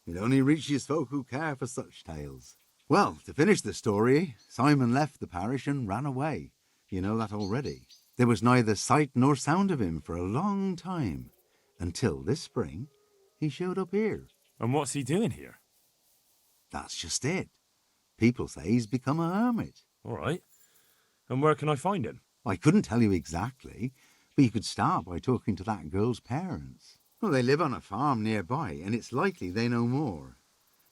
Speaker 5: It only reaches folk who care for such tales. Well, to finish the story, Simon left the parish and ran away. You know that already. There was neither sight nor sound of him for a long time. Until this spring, he showed up here.
Speaker 10: And what's he doing here?
Speaker 5: That's just it. People say he's become a hermit.
Speaker 10: All right. And where can I find him?
Speaker 5: I couldn't tell you exactly, but you could start by talking to that girl's parents. Well, they live on a farm nearby, and it's likely they know more.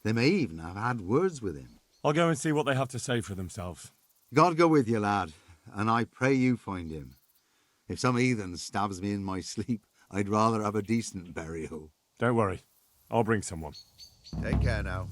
Speaker 5: They may even have had words with him.
Speaker 10: I'll go and see what they have to say for themselves.
Speaker 5: God go with you, lad, and I pray you find him. If some heathen stabs me in my sleep, I'd rather have a decent burial.
Speaker 1: Don't worry. I'll bring someone.
Speaker 16: Take care now.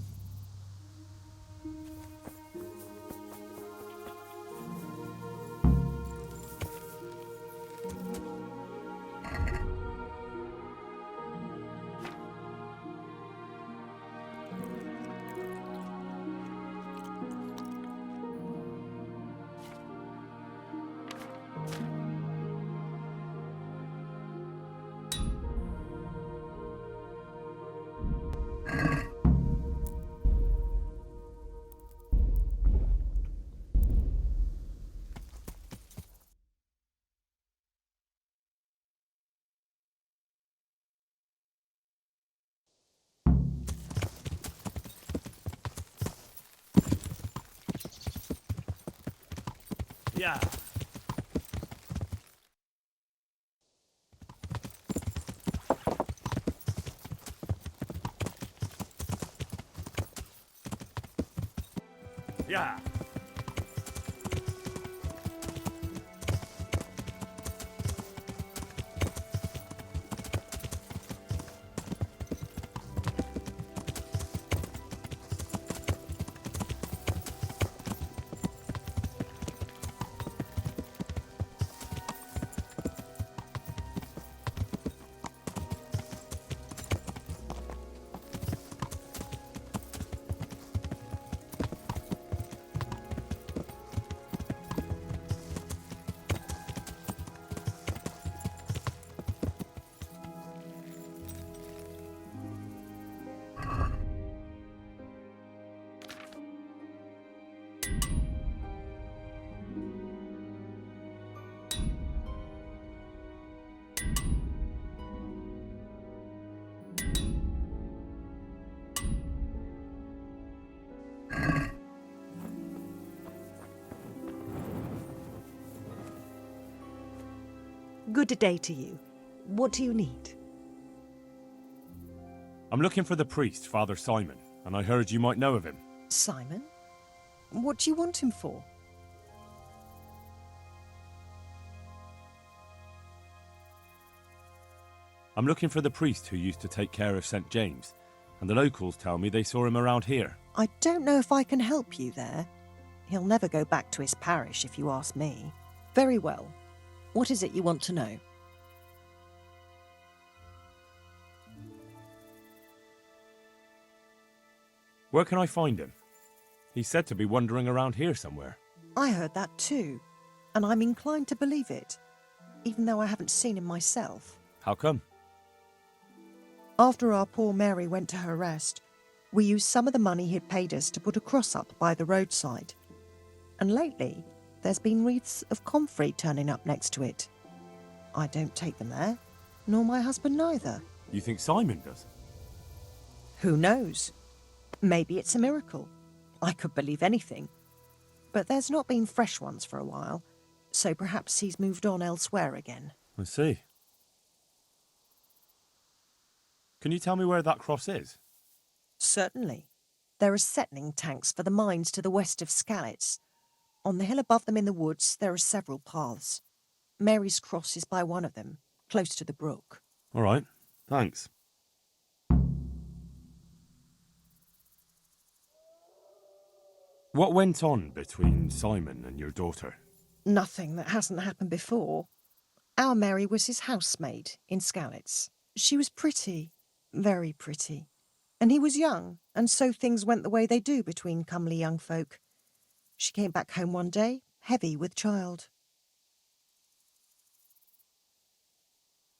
Speaker 17: Yeah. Yeah.
Speaker 19: Good day to you. What do you need?
Speaker 10: I'm looking for the priest, Father Simon, and I heard you might know of him.
Speaker 19: Simon? What do you want him for?
Speaker 10: I'm looking for the priest who used to take care of St. James, and the locals tell me they saw him around here.
Speaker 19: I don't know if I can help you there. He'll never go back to his parish if you ask me. Very well. What is it you want to know?
Speaker 10: Where can I find him? He's said to be wandering around here somewhere.
Speaker 19: I heard that too, and I'm inclined to believe it, even though I haven't seen him myself.
Speaker 10: How come?
Speaker 19: After our poor Mary went to her rest, we used some of the money he'd paid us to put a cross up by the roadside. And lately, there's been wreaths of comfrey turning up next to it. I don't take them there, nor my husband neither.
Speaker 10: You think Simon does?
Speaker 19: Who knows? Maybe it's a miracle. I could believe anything. But there's not been fresh ones for a while, so perhaps he's moved on elsewhere again.
Speaker 10: I see. Can you tell me where that cross is?
Speaker 19: Certainly. There are settling tanks for the mines to the west of Skalitz. On the hill above them in the woods, there are several paths. Mary's cross is by one of them, close to the brook.
Speaker 10: All right, thanks. What went on between Simon and your daughter?
Speaker 19: Nothing that hasn't happened before. Our Mary was his housemaid in Skalitz. She was pretty, very pretty. And he was young, and so things went the way they do between comely young folk. She came back home one day, heavy with child.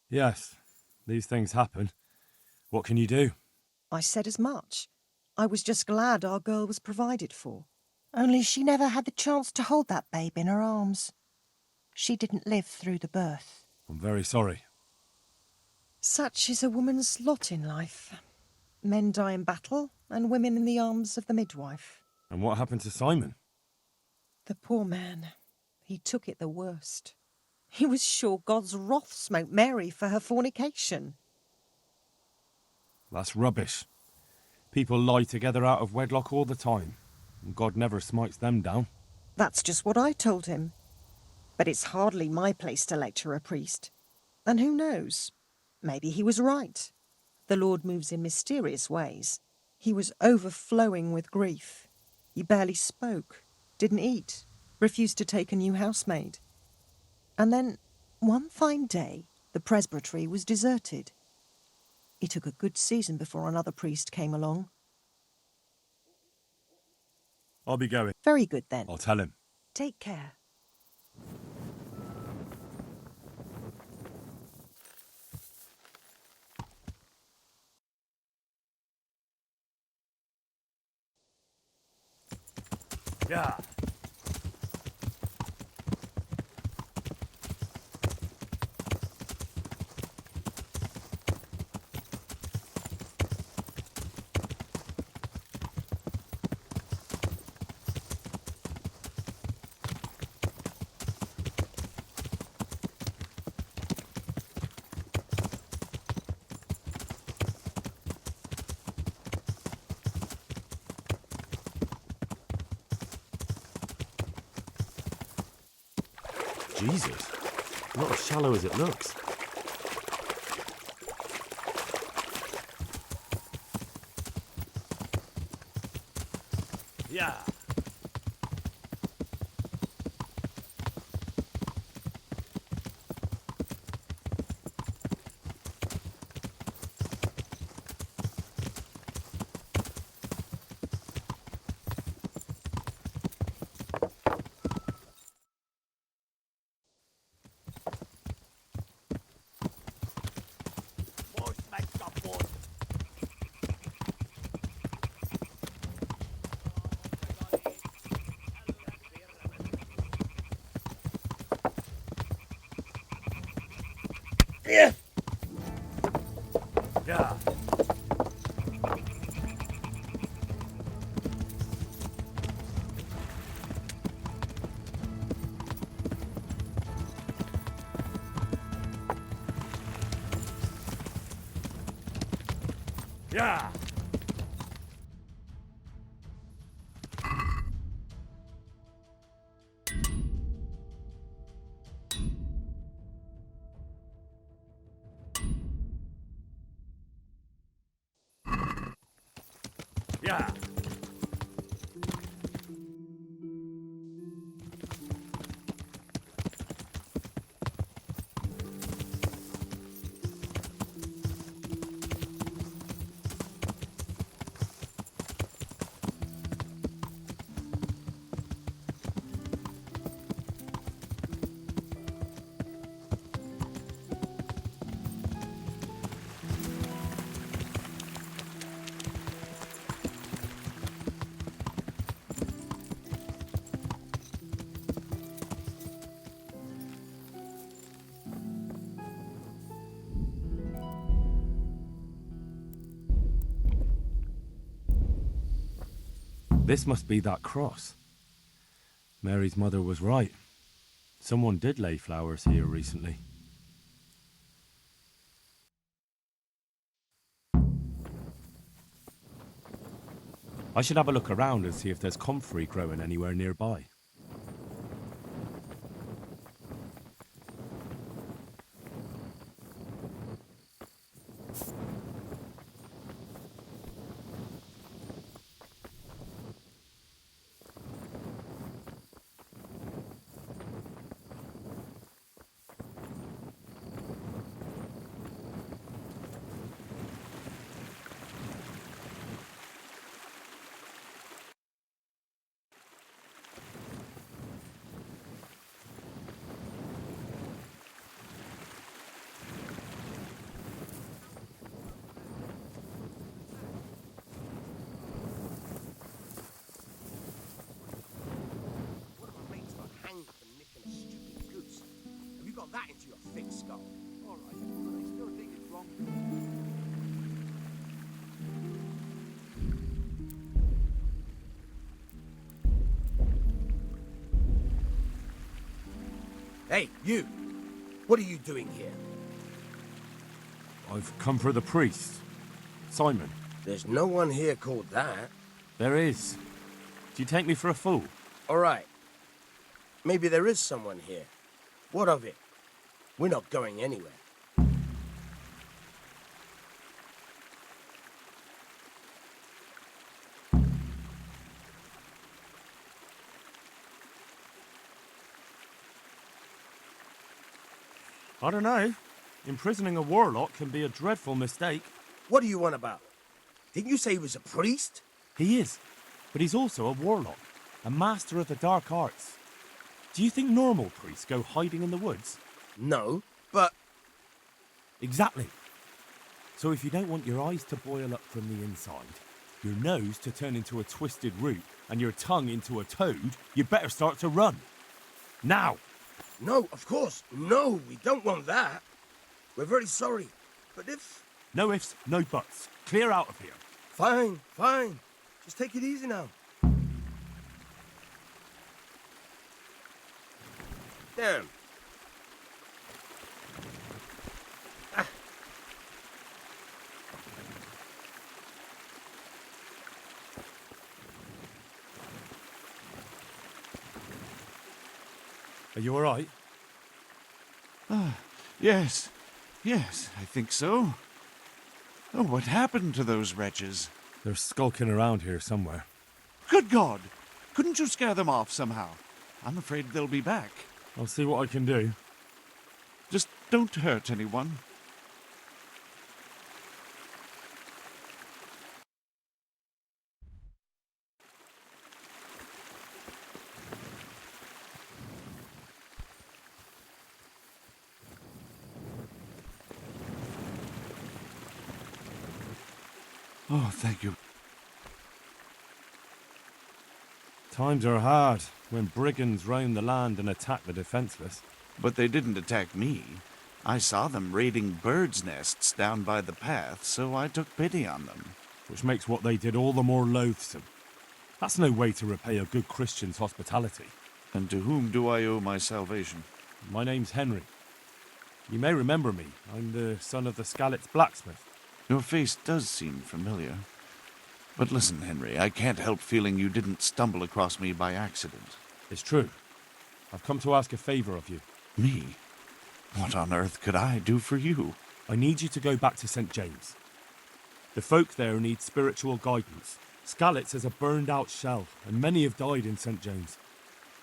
Speaker 10: Yes, these things happen. What can you do?
Speaker 19: I said as much. I was just glad our girl was provided for. Only she never had the chance to hold that babe in her arms. She didn't live through the birth.
Speaker 10: I'm very sorry.
Speaker 19: Such is a woman's lot in life. Men die in battle, and women in the arms of the midwife.
Speaker 10: And what happened to Simon?
Speaker 19: The poor man. He took it the worst. He was sure God's wrath smote Mary for her fornication.
Speaker 10: That's rubbish. People lie together out of wedlock all the time, and God never smites them down.
Speaker 19: That's just what I told him. But it's hardly my place to lecture a priest. And who knows? Maybe he was right. The Lord moves in mysterious ways. He was overflowing with grief. He barely spoke, didn't eat, refused to take a new housemaid. And then, one fine day, the presbytery was deserted. It took a good season before another priest came along.
Speaker 10: I'll be going.
Speaker 19: Very good, then.
Speaker 10: I'll tell him.
Speaker 19: Take care.
Speaker 10: Yeah. Jesus, not as shallow as it looks. Yeah.
Speaker 4: Yeah.
Speaker 10: Yeah.
Speaker 1: Yeah! Yeah!
Speaker 10: This must be that cross. Mary's mother was right. Someone did lay flowers here recently. I should have a look around and see if there's comfrey growing anywhere nearby.
Speaker 4: That into your thick skull. All right, but I still think it's wrong. Hey, you! What are you doing here?
Speaker 10: I've come for the priest. Simon.
Speaker 4: There's no one here called that.
Speaker 10: There is. Do you take me for a fool?
Speaker 4: All right. Maybe there is someone here. What of it? We're not going anywhere.
Speaker 10: I don't know. Imprisoning a warlock can be a dreadful mistake.
Speaker 4: What do you want about? Didn't you say he was a priest?
Speaker 10: He is, but he's also a warlock, a master of the dark arts. Do you think normal priests go hiding in the woods?
Speaker 4: No, but...
Speaker 10: Exactly. So if you don't want your eyes to boil up from the inside, your nose to turn into a twisted root, and your tongue into a toad, you better start to run. Now!
Speaker 4: No, of course. No, we don't want that. We're very sorry. But if...
Speaker 10: No ifs, no buts. Clear out of here.
Speaker 4: Fine, fine. Just take it easy now. Damn.
Speaker 10: Are you all right?
Speaker 20: Yes. Yes, I think so. Oh, what happened to those wretches?
Speaker 10: They're skulking around here somewhere.
Speaker 20: Good God! Couldn't you scare them off somehow? I'm afraid they'll be back.
Speaker 10: I'll see what I can do.
Speaker 20: Just don't hurt anyone. Oh, thank you.
Speaker 10: Times are hard when brigands roam the land and attack the defenseless.
Speaker 20: But they didn't attack me. I saw them raiding birds' nests down by the path, so I took pity on them.
Speaker 10: Which makes what they did all the more loathsome. That's no way to repay a good Christian's hospitality.
Speaker 20: And to whom do I owe my salvation?
Speaker 10: My name's Henry. You may remember me. I'm the son of the Skalitz blacksmith.
Speaker 20: Your face does seem familiar. But listen, Henry, I can't help feeling you didn't stumble across me by accident.
Speaker 1: It's true. I've come to ask a favor of you.
Speaker 20: Me? What on earth could I do for you?
Speaker 1: I need you to go back to St. James. The folk there need spiritual guidance. Skalitz is a burned-out shell, and many have died in St. James.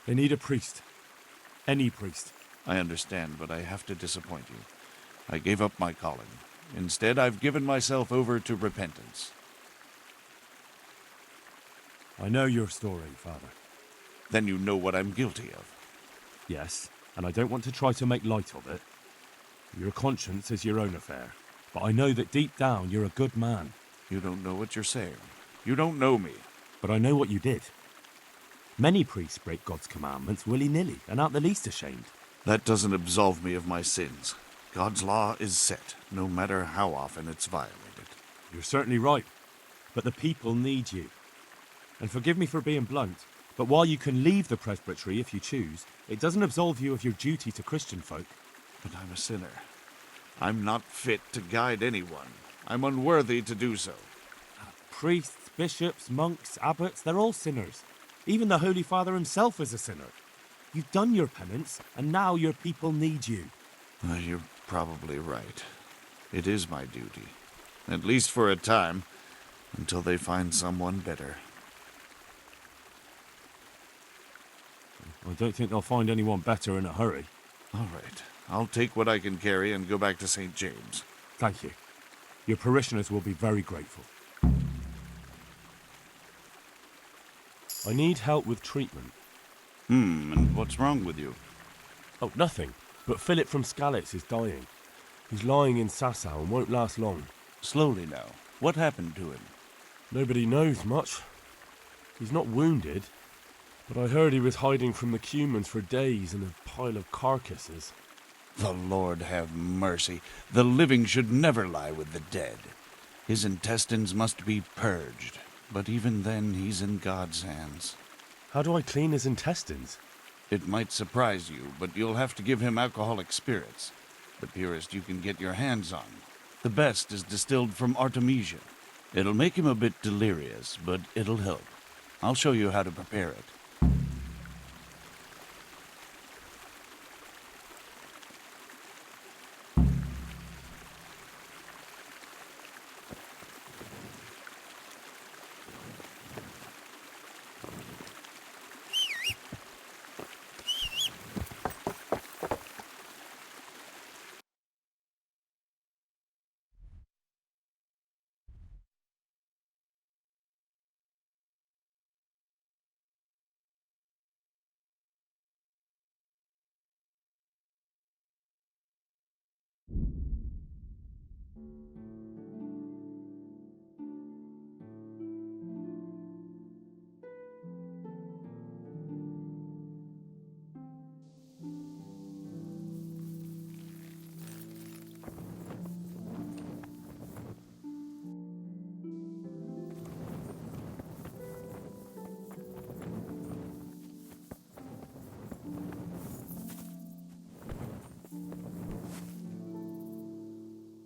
Speaker 1: They need a priest. Any priest.
Speaker 20: I understand, but I have to disappoint you. I gave up my calling. Instead, I've given myself over to repentance.
Speaker 1: I know your story, Father.
Speaker 20: Then you know what I'm guilty of.
Speaker 1: Yes, and I don't want to try to make light of it. Your conscience is your own affair, but I know that deep down you're a good man.
Speaker 20: You don't know what you're saying. You don't know me.
Speaker 1: But I know what you did. Many priests break God's commandments willy-nilly and aren't the least ashamed.
Speaker 20: That doesn't absolve me of my sins. God's law is set, no matter how often it's violated.
Speaker 1: You're certainly right, but the people need you. And forgive me for being blunt, but while you can leave the presbytery if you choose, it doesn't absolve you of your duty to Christian folk.
Speaker 20: But I'm a sinner. I'm not fit to guide anyone. I'm unworthy to do so.
Speaker 1: Priests, bishops, monks, abbots, they're all sinners. Even the Holy Father himself is a sinner. You've done your penance, and now your people need you.
Speaker 20: You're probably right. It is my duty. At least for a time, until they find someone better.
Speaker 1: I don't think they'll find anyone better in a hurry.
Speaker 20: All right. I'll take what I can carry and go back to St. James.
Speaker 1: Thank you. Your parishioners will be very grateful. I need help with treatment.
Speaker 20: And what's wrong with you?
Speaker 1: Oh, nothing. But Philip from Skalitz is dying. He's lying in Sasau and won't last long.
Speaker 20: Slowly now. What happened to him?
Speaker 1: Nobody knows much. He's not wounded, but I heard he was hiding from the Cumans for days in a pile of carcasses.
Speaker 20: The Lord have mercy. The living should never lie with the dead. His intestines must be purged, but even then he's in God's hands.
Speaker 1: How do I clean his intestines?
Speaker 20: It might surprise you, but you'll have to give him alcoholic spirits. The purest you can get your hands on. The best is distilled from Artemisia. It'll make him a bit delirious, but it'll help. I'll show you how to prepare it.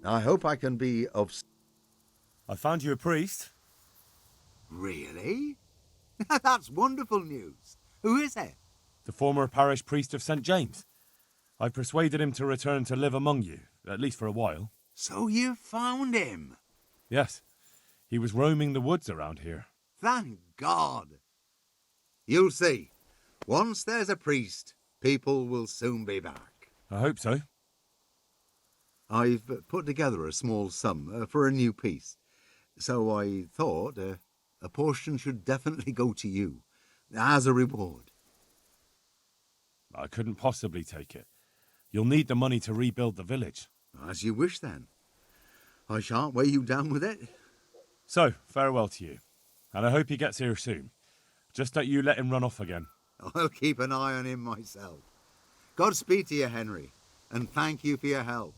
Speaker 5: I hope I can be of...
Speaker 1: I found you a priest.
Speaker 5: Really? That's wonderful news. Who is it?
Speaker 1: The former parish priest of St. James. I persuaded him to return to live among you, at least for a while.
Speaker 5: So you found him?
Speaker 1: Yes. He was roaming the woods around here.
Speaker 5: Thank God. You'll see. Once there's a priest, people will soon be back.
Speaker 1: I hope so.
Speaker 5: I've put together a small sum for a new piece, so I thought a portion should definitely go to you, as a reward.
Speaker 1: I couldn't possibly take it. You'll need the money to rebuild the village.
Speaker 5: As you wish, then. I shan't weigh you down with it.
Speaker 1: So, farewell to you. And I hope he gets here soon. Just don't you let him run off again.
Speaker 5: I'll keep an eye on him myself. Godspeed to you, Henry, and thank you for your help.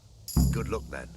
Speaker 5: Good luck, then.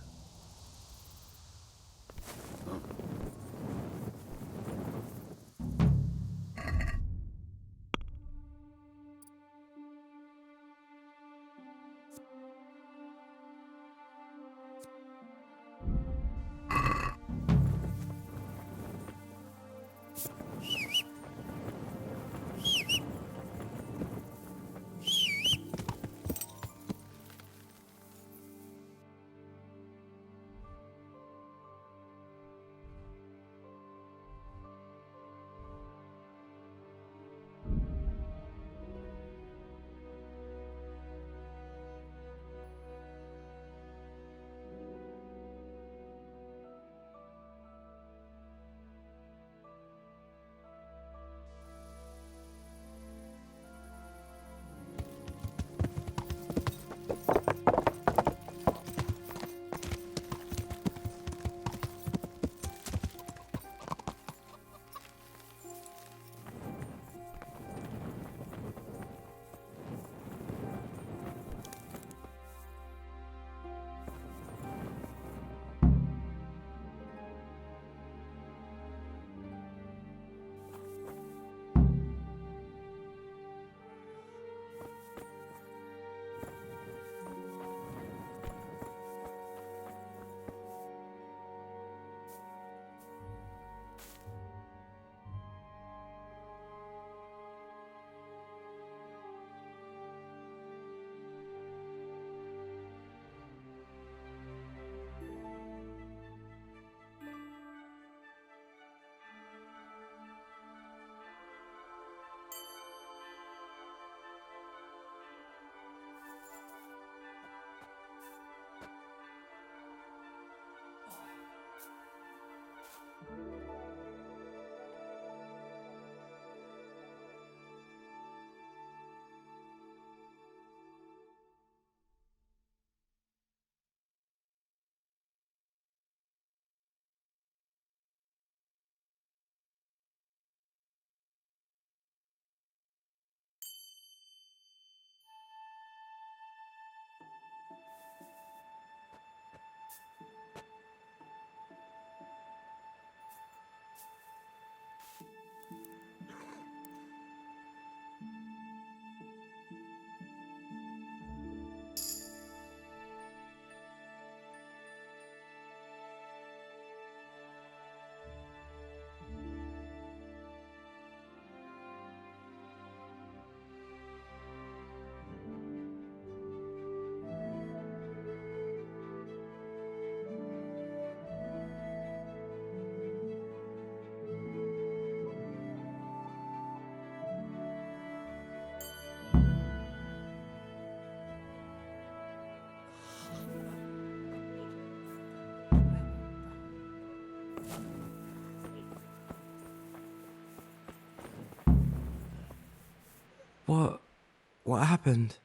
Speaker 9: What happened?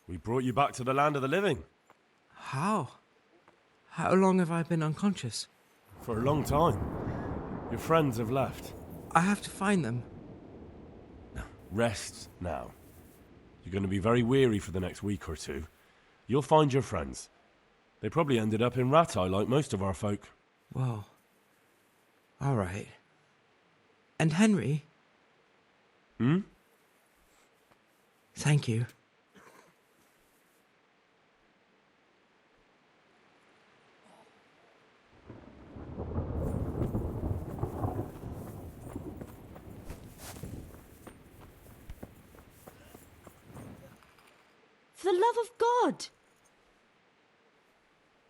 Speaker 1: We brought you back to the land of the living.
Speaker 9: How? How long have I been unconscious?
Speaker 1: For a long time. Your friends have left.
Speaker 9: I have to find them.
Speaker 1: Rest now. You're going to be very weary for the next week or two. You'll find your friends. They probably ended up in Ratai like most of our folk.
Speaker 9: Well, all right. And Henry?
Speaker 1: Hmm?
Speaker 9: Thank you.
Speaker 2: For the love of God!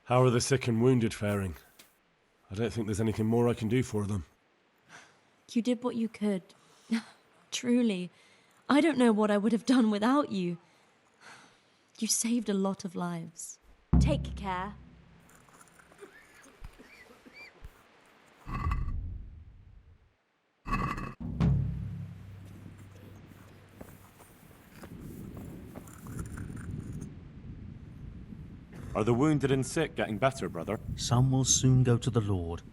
Speaker 1: How are the sick and wounded faring? I don't think there's anything more I can do for them.
Speaker 2: You did what you could. Truly. I don't know what I would have done without you. You saved a lot of lives. Take care.
Speaker 10: Are the wounded and sick getting better, brother?
Speaker 13: Some will soon go to the Lord.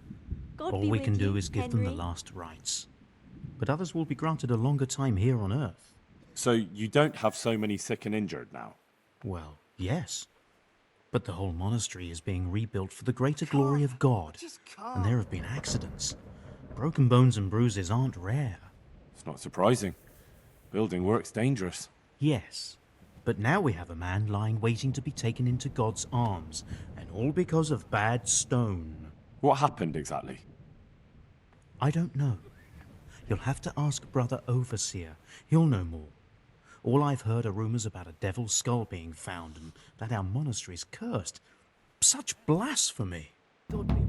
Speaker 2: God
Speaker 13: All
Speaker 2: be
Speaker 13: we
Speaker 2: with
Speaker 13: can do
Speaker 2: you,
Speaker 13: is give them the
Speaker 2: Henry.
Speaker 13: last rites. But others will be granted a longer time here on Earth.
Speaker 10: So you don't have so many sick and injured now?
Speaker 13: Well, yes. But the whole monastery is being rebuilt for the greater glory of God. And there have been accidents. Broken bones and bruises aren't rare.
Speaker 10: It's not surprising. Building work's dangerous.
Speaker 13: Yes. But now we have a man lying waiting to be taken into God's arms. And all because of bad stone.
Speaker 10: What happened exactly?
Speaker 13: I don't know. You'll have to ask Brother Overseer. He'll know more. All I've heard are rumors about a devil's skull being found and that our monastery's cursed. Such blasphemy!
Speaker 14: God be